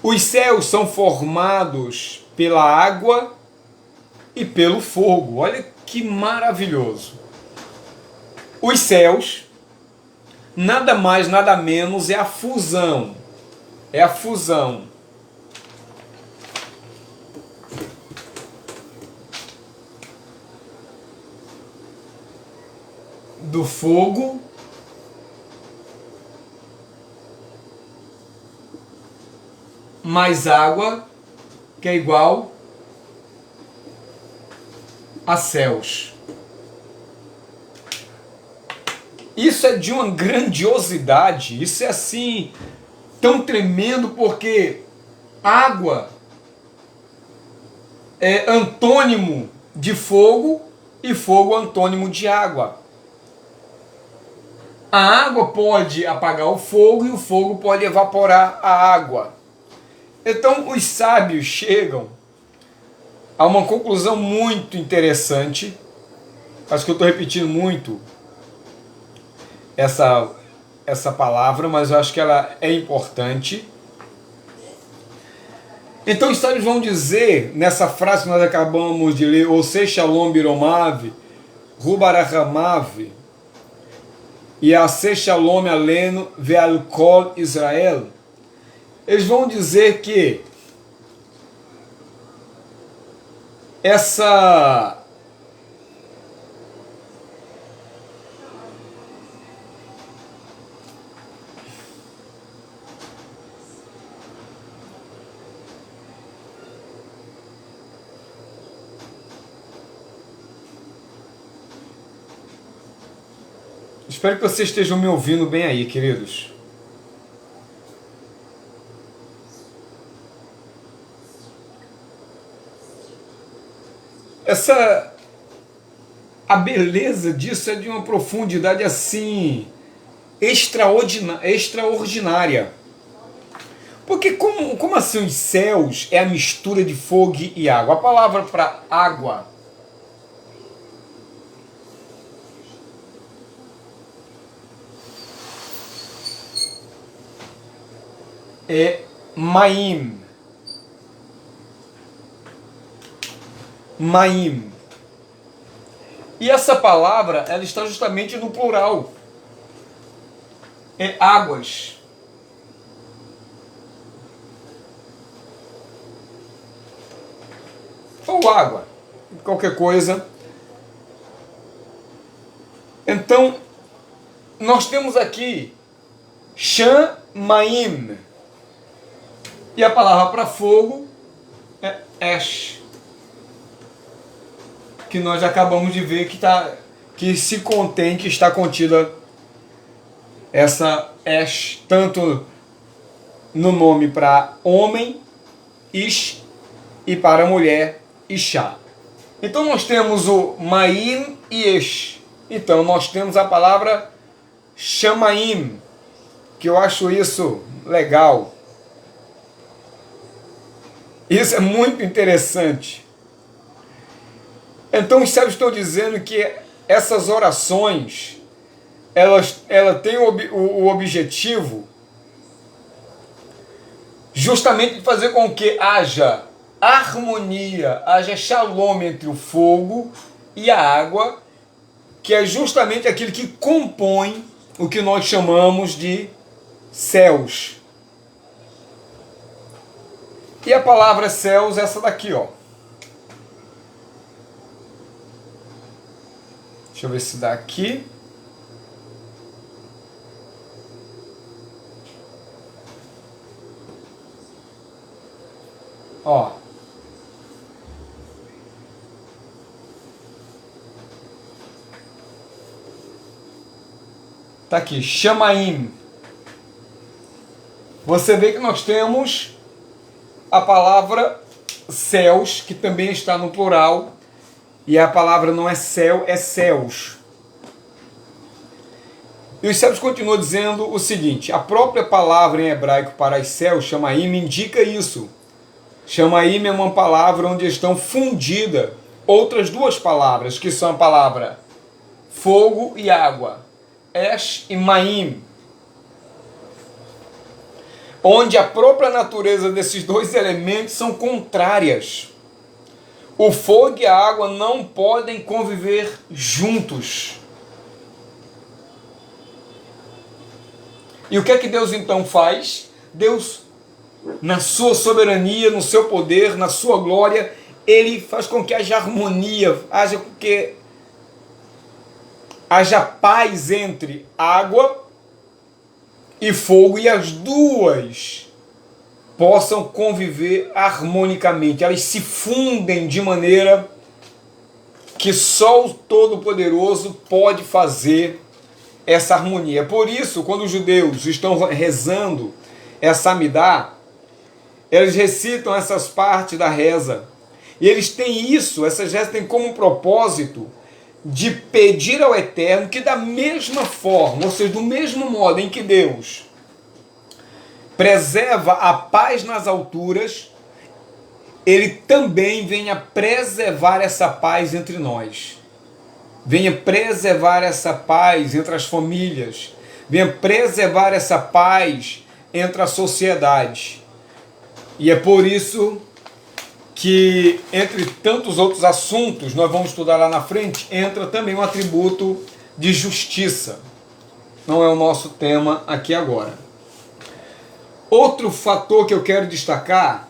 os céus são formados pela água e pelo fogo. Olha que maravilhoso. Os céus, nada mais, nada menos, é a fusão. É a fusão do fogo mais água, que é igual a céus. Isso é de uma grandiosidade, isso é assim, tão tremendo, porque água é antônimo de fogo e fogo antônimo de água. A água pode apagar o fogo e o fogo pode evaporar a água. Então os sábios chegam a uma conclusão muito interessante. Acho que eu estou repetindo muito essa palavra, mas eu acho que ela é importante. Então os sábios vão dizer, nessa frase que nós acabamos de ler, Ose Shalom Biromav, Rubarahamav, e Ase Shalom Aleno Ve'al Kol Israel, eles vão dizer que essa espero que vocês estejam me ouvindo bem aí, queridos. A beleza disso é de uma profundidade assim extraordinária. Porque como assim os céus é a mistura de fogo e água? A palavra para água é Maim. Maim. E essa palavra, ela está justamente no plural. É águas. Ou água. Qualquer coisa. Então, nós temos aqui Shan Maim. E a palavra para fogo é Esh, que nós acabamos de ver que se contém, que está contida essa Esh, tanto no nome para homem, Ish, e para mulher, Ishá. Então nós temos o Maim e Esh. Então nós temos a palavra Shamaim, que eu acho isso legal. Isso é muito interessante. Então os sábios estão dizendo que essas orações, ela tem o objetivo justamente de fazer com que haja harmonia, haja shalom entre o fogo e a água, que é justamente aquilo que compõe o que nós chamamos de céus. E a palavra céus é essa daqui, ó. Deixa Deixa eu ver se dá aqui. Ó. Tá aqui, Shamaim. Você vê que nós temos a palavra céus, que também está no plural, e a palavra não é céu, é céus. E os sábios continuam dizendo o seguinte: a própria palavra em hebraico para os céus, Shamaim, indica isso. Shamaim é uma palavra onde estão fundidas outras duas palavras, que são a palavra fogo e água, Esh e Maim, onde a própria natureza desses dois elementos são contrárias. O fogo e a água não podem conviver juntos. E o que é que Deus então faz? Deus, na sua soberania, no seu poder, na sua glória, Ele faz com que haja harmonia, haja paz entre água e fogo, e as duas possam conviver harmonicamente. Elas se fundem de maneira que só o Todo-Poderoso pode fazer essa harmonia. Por isso, quando os judeus estão rezando essa Amidá, eles recitam essas partes da reza. E eles têm isso, essas rezas têm como propósito de pedir ao Eterno que da mesma forma, ou seja, do mesmo modo em que Deus preserva a paz nas alturas, Ele também venha preservar essa paz entre nós. Venha preservar essa paz entre as famílias. Venha preservar essa paz entre a sociedade. E é por isso que, entre tantos outros assuntos, nós vamos estudar lá na frente, entra também um atributo de justiça. Não é o nosso tema aqui agora. Outro fator que eu quero destacar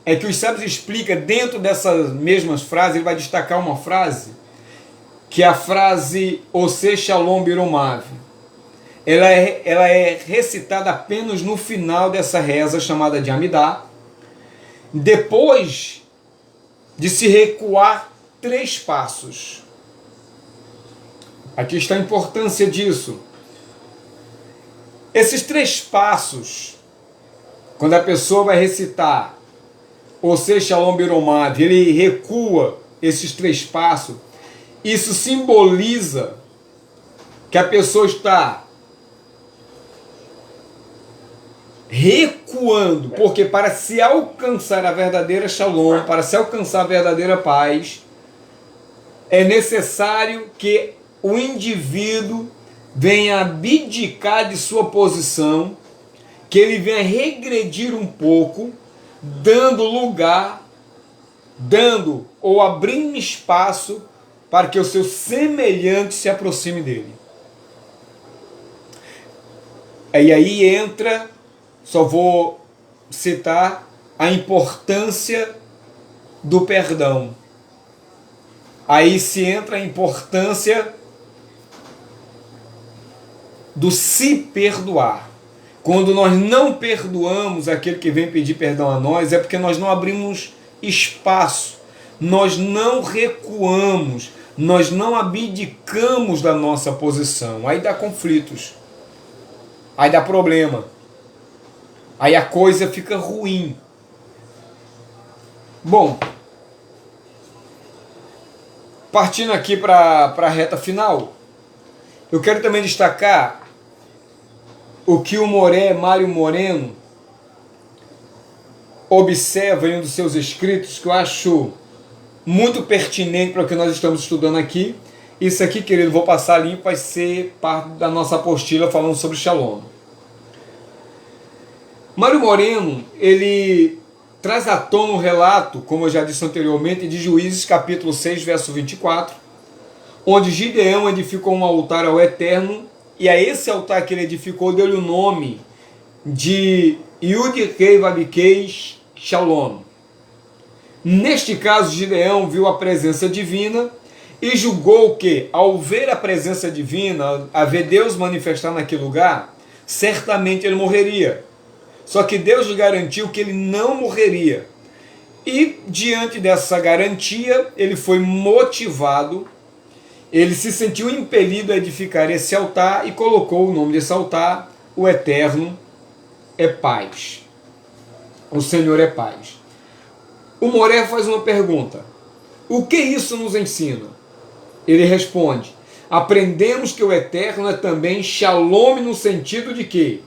é que os sábios explicam, dentro dessas mesmas frases, ele vai destacar uma frase, que é a frase Ose Shalom Biromav. Ela é recitada apenas no final dessa reza chamada de Amidá, depois de se recuar 3 passos. Aqui está a importância disso. Esses 3 passos, quando a pessoa vai recitar Ose Shalom Biromav, ele recua esses 3 passos, isso simboliza que a pessoa está recuando, porque para se alcançar a verdadeira Shalom, para se alcançar a verdadeira paz, é necessário que o indivíduo venha abdicar de sua posição, que ele venha regredir um pouco, dando lugar, ou abrindo espaço para que o seu semelhante se aproxime dele. E aí entra, só vou citar a importância do perdão. Aí se entra a importância do se perdoar. Quando nós não perdoamos aquele que vem pedir perdão a nós, é porque nós não abrimos espaço, nós não recuamos, nós não abdicamos da nossa posição. Aí dá conflitos, aí dá problema, aí a coisa fica ruim. Bom, partindo aqui para a reta final, eu quero também destacar o que o Mário Moreno observa em um dos seus escritos, que eu acho muito pertinente para o que nós estamos estudando aqui. Isso aqui, querido, vou passar limpo, vai ser parte da nossa apostila falando sobre Shalom. Mário Moreno, ele traz à tona um relato, como eu já disse anteriormente, de Juízes capítulo 6, verso 24, onde Gideão edificou um altar ao Eterno, e a esse altar que ele edificou deu-lhe o nome de Yud-Kei Vav-Kei Shalom. Neste caso, Gideão viu a presença divina e julgou que, ao ver a presença divina, a ver Deus manifestar naquele lugar, certamente ele morreria. Só que Deus lhe garantiu que ele não morreria. E, diante dessa garantia, ele foi motivado, ele se sentiu impelido a edificar esse altar e colocou o nome desse altar, o Eterno é Paz. O Senhor é Paz. O Moré faz uma pergunta: o que isso nos ensina? Ele responde: aprendemos que o Eterno é também Shalom, no sentido de que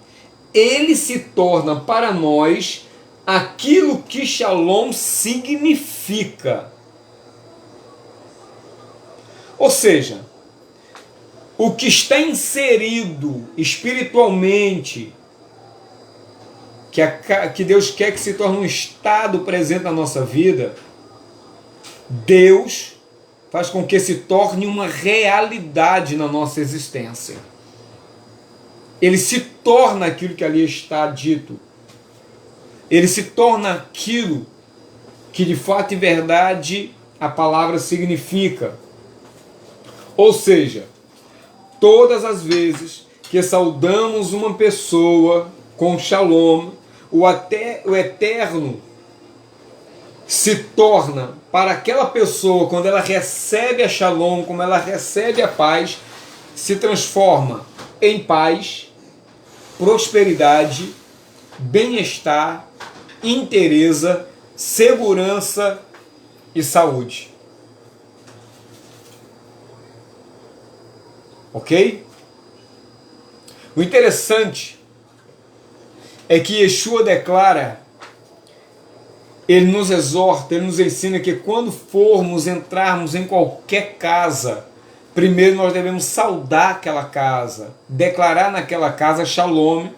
ele se torna para nós aquilo que Shalom significa. Ou seja, o que está inserido espiritualmente, que Deus quer que se torne um estado presente na nossa vida, Deus faz com que se torne uma realidade na nossa existência. Ele se torna aquilo que ali está dito. Ele se torna aquilo que de fato e verdade a palavra significa. Ou seja, todas as vezes que saudamos uma pessoa com Shalom, o Eterno se torna para aquela pessoa, quando ela recebe a Shalom, como ela recebe a paz, se transforma em paz, prosperidade, bem-estar, inteireza, segurança e saúde. Ok? O interessante é que Yeshua declara, ele nos exorta, ele nos ensina que quando entrarmos em qualquer casa, primeiro nós devemos saudar aquela casa, declarar naquela casa Shalom.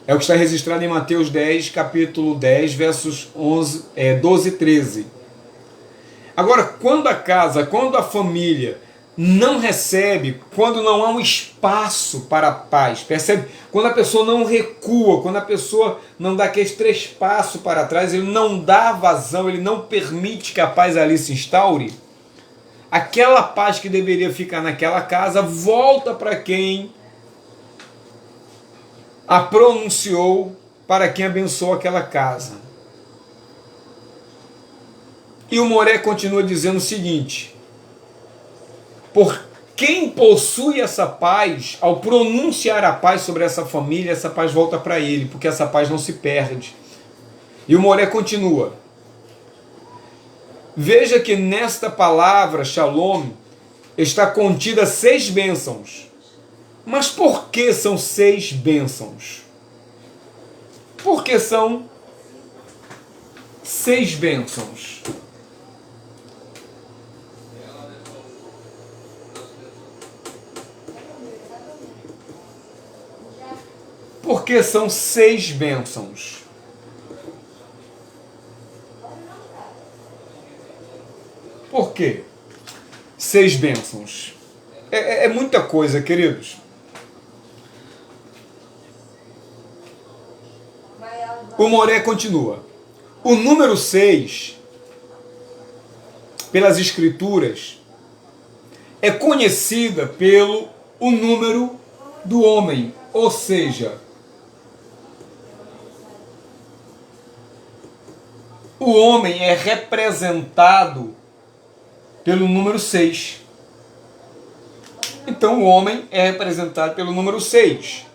É o que está registrado em Mateus 10, capítulo 10, versos 12 e 13. Agora, quando a família não recebe, quando não há um espaço para a paz, percebe? Quando a pessoa não recua, quando a pessoa não dá aqueles 3 passos para trás, ele não dá vazão, ele não permite que a paz ali se instaure, aquela paz que deveria ficar naquela casa volta para quem a pronunciou, para quem abençoou aquela casa. E o Moré continua dizendo o seguinte: por quem possui essa paz, ao pronunciar a paz sobre essa família, essa paz volta para ele, porque essa paz não se perde. E o Moré continua: veja que nesta palavra, Shalom, está contida 6 bênçãos. Mas por que são 6 bênçãos? Por que são 6 bênçãos? Por que são 6 bênçãos? Por quê? 6 bênçãos. É muita coisa, queridos. O Moré continua: o número 6, pelas escrituras, é conhecida pelo o número do homem, ou seja, o homem é representado pelo número 6. Então o homem é representado pelo número 6.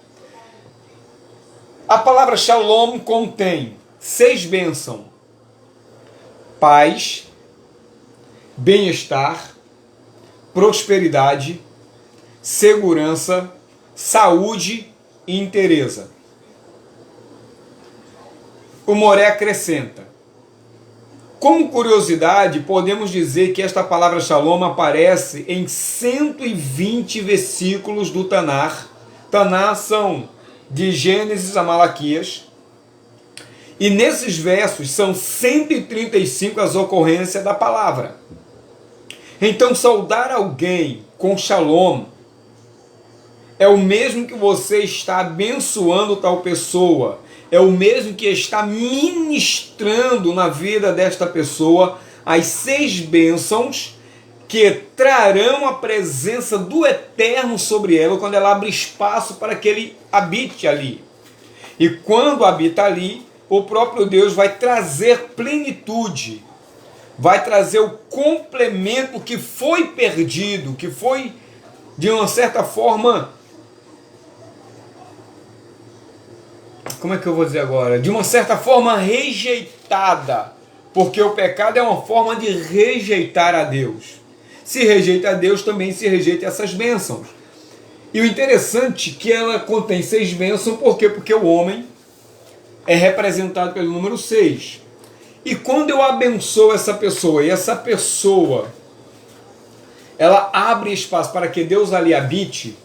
A palavra Shalom contém 6 bênçãos: paz, bem-estar, prosperidade, segurança, saúde e inteireza. O Moré acrescenta: como curiosidade, podemos dizer que esta palavra Shalom aparece em 120 versículos do Tanar. Tanar são de Gênesis a Malaquias, e nesses versos são 135 as ocorrências da palavra. Então, saudar alguém com Shalom é o mesmo que você está abençoando tal pessoa, é o mesmo que está ministrando na vida desta pessoa as 6 bênçãos que trarão a presença do Eterno sobre ela, quando ela abre espaço para que ele habite ali. E quando habita ali, o próprio Deus vai trazer plenitude, vai trazer o complemento que foi perdido, que foi, de uma certa forma, como é que eu vou dizer agora? De uma certa forma rejeitada, porque o pecado é uma forma de rejeitar a Deus. Se rejeita a Deus, também se rejeita essas bênçãos. E o interessante é que ela contém 6 bênçãos, por quê? Porque o homem é representado pelo número 6. E quando eu abençoo essa pessoa, e essa pessoa, ela abre espaço para que Deus ali habite,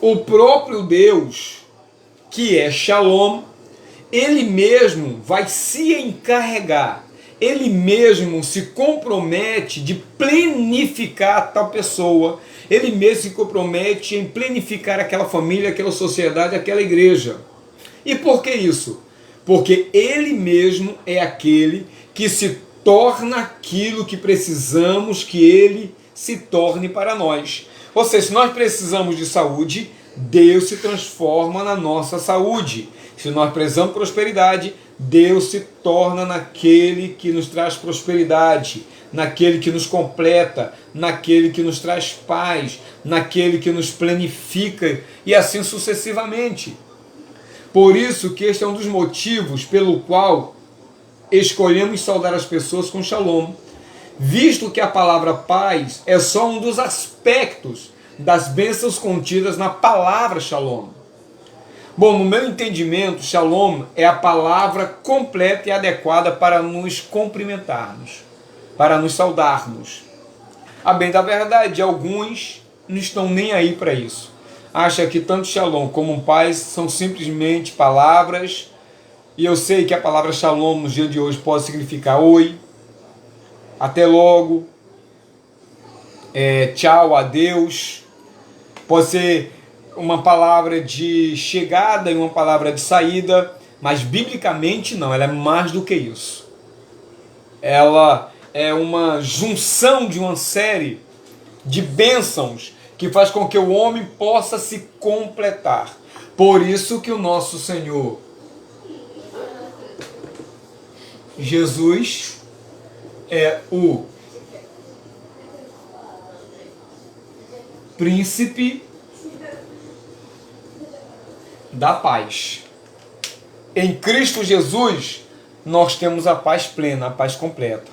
o próprio Deus, que é Shalom, ele mesmo vai se encarregar, ele mesmo se compromete de plenificar tal pessoa, ele mesmo se compromete em plenificar aquela família, aquela sociedade, aquela igreja. E por que isso? Porque ele mesmo é aquele que se torna aquilo que precisamos que ele se torne para nós. Ou seja, se nós precisamos de saúde, Deus se transforma na nossa saúde. Se nós precisamos de prosperidade, Deus se torna naquele que nos traz prosperidade, naquele que nos completa, naquele que nos traz paz, naquele que nos planifica e assim sucessivamente. Por isso que este é um dos motivos pelo qual escolhemos saudar as pessoas com Shalom, visto que a palavra paz é só um dos aspectos das bênçãos contidas na palavra Shalom. Bom, no meu entendimento, Shalom é a palavra completa e adequada para nos cumprimentarmos, para nos saudarmos. A bem da verdade, alguns não estão nem aí para isso. Acham que tanto Shalom como paz são simplesmente palavras, e eu sei que a palavra Shalom no dia de hoje pode significar oi, até logo, tchau, adeus, pode ser uma palavra de chegada e uma palavra de saída, mas biblicamente não, ela é mais do que isso. Ela é uma junção de uma série de bênçãos que faz com que o homem possa se completar. Por isso que o nosso Senhor Jesus é o príncipe da paz. Em Cristo Jesus, nós temos a paz plena, a paz completa.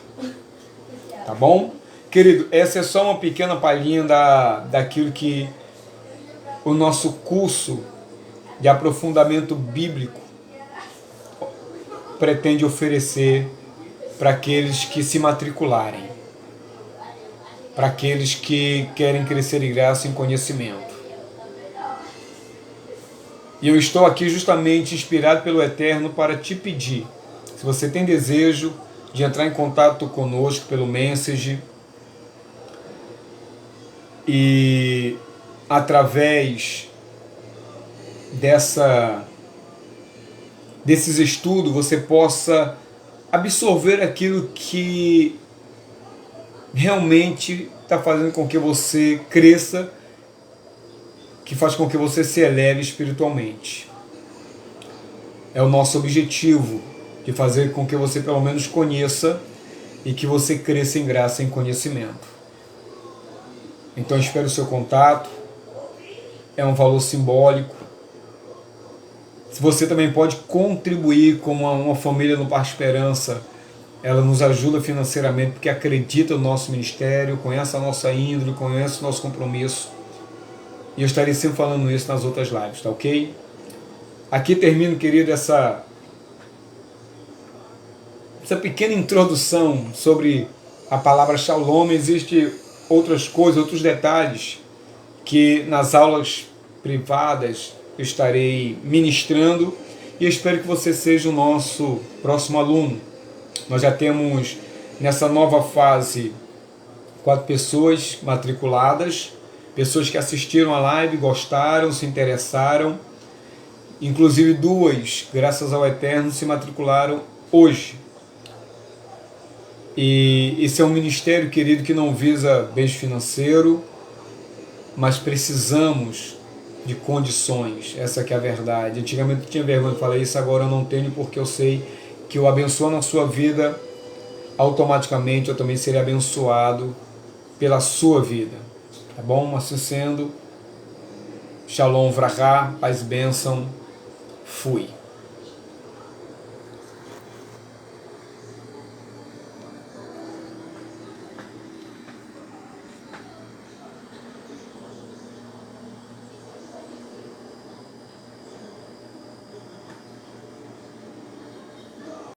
Tá bom? Querido, essa é só uma pequena palhinha daquilo que o nosso curso de aprofundamento bíblico pretende oferecer para aqueles que se matricularem, para aqueles que querem crescer em graça e em conhecimento. E eu estou aqui justamente inspirado pelo Eterno para te pedir, se você tem desejo de entrar em contato conosco pelo Message e através desses estudos você possa absorver aquilo que realmente está fazendo com que você cresça, que faz com que você se eleve espiritualmente. É o nosso objetivo, de fazer com que você pelo menos conheça e que você cresça em graça e em conhecimento. Então espero o seu contato, é um valor simbólico. Se você também pode contribuir com uma família no Parque Esperança, ela nos ajuda financeiramente porque acredita no nosso ministério, conhece a nossa índole, conhece o nosso compromisso. E eu estarei sempre falando isso nas outras lives, tá ok? Aqui termino, querido, essa pequena introdução sobre a palavra Shalom. Existem outras coisas, outros detalhes que nas aulas privadas eu estarei ministrando e eu espero que você seja o nosso próximo aluno. Nós já temos nessa nova fase 4 pessoas matriculadas, pessoas que assistiram a live, gostaram, se interessaram, inclusive 2, graças ao Eterno, se matricularam hoje. E esse é um ministério, querido, que não visa beijo financeiro, mas precisamos de condições. Essa que é a verdade. Antigamente eu tinha vergonha de falar isso, agora eu não tenho, porque eu sei que eu abençoo na sua vida, automaticamente eu também serei abençoado pela sua vida. Tá bom? Assim sendo, Shalom Vrachá, paz e bênção, fui.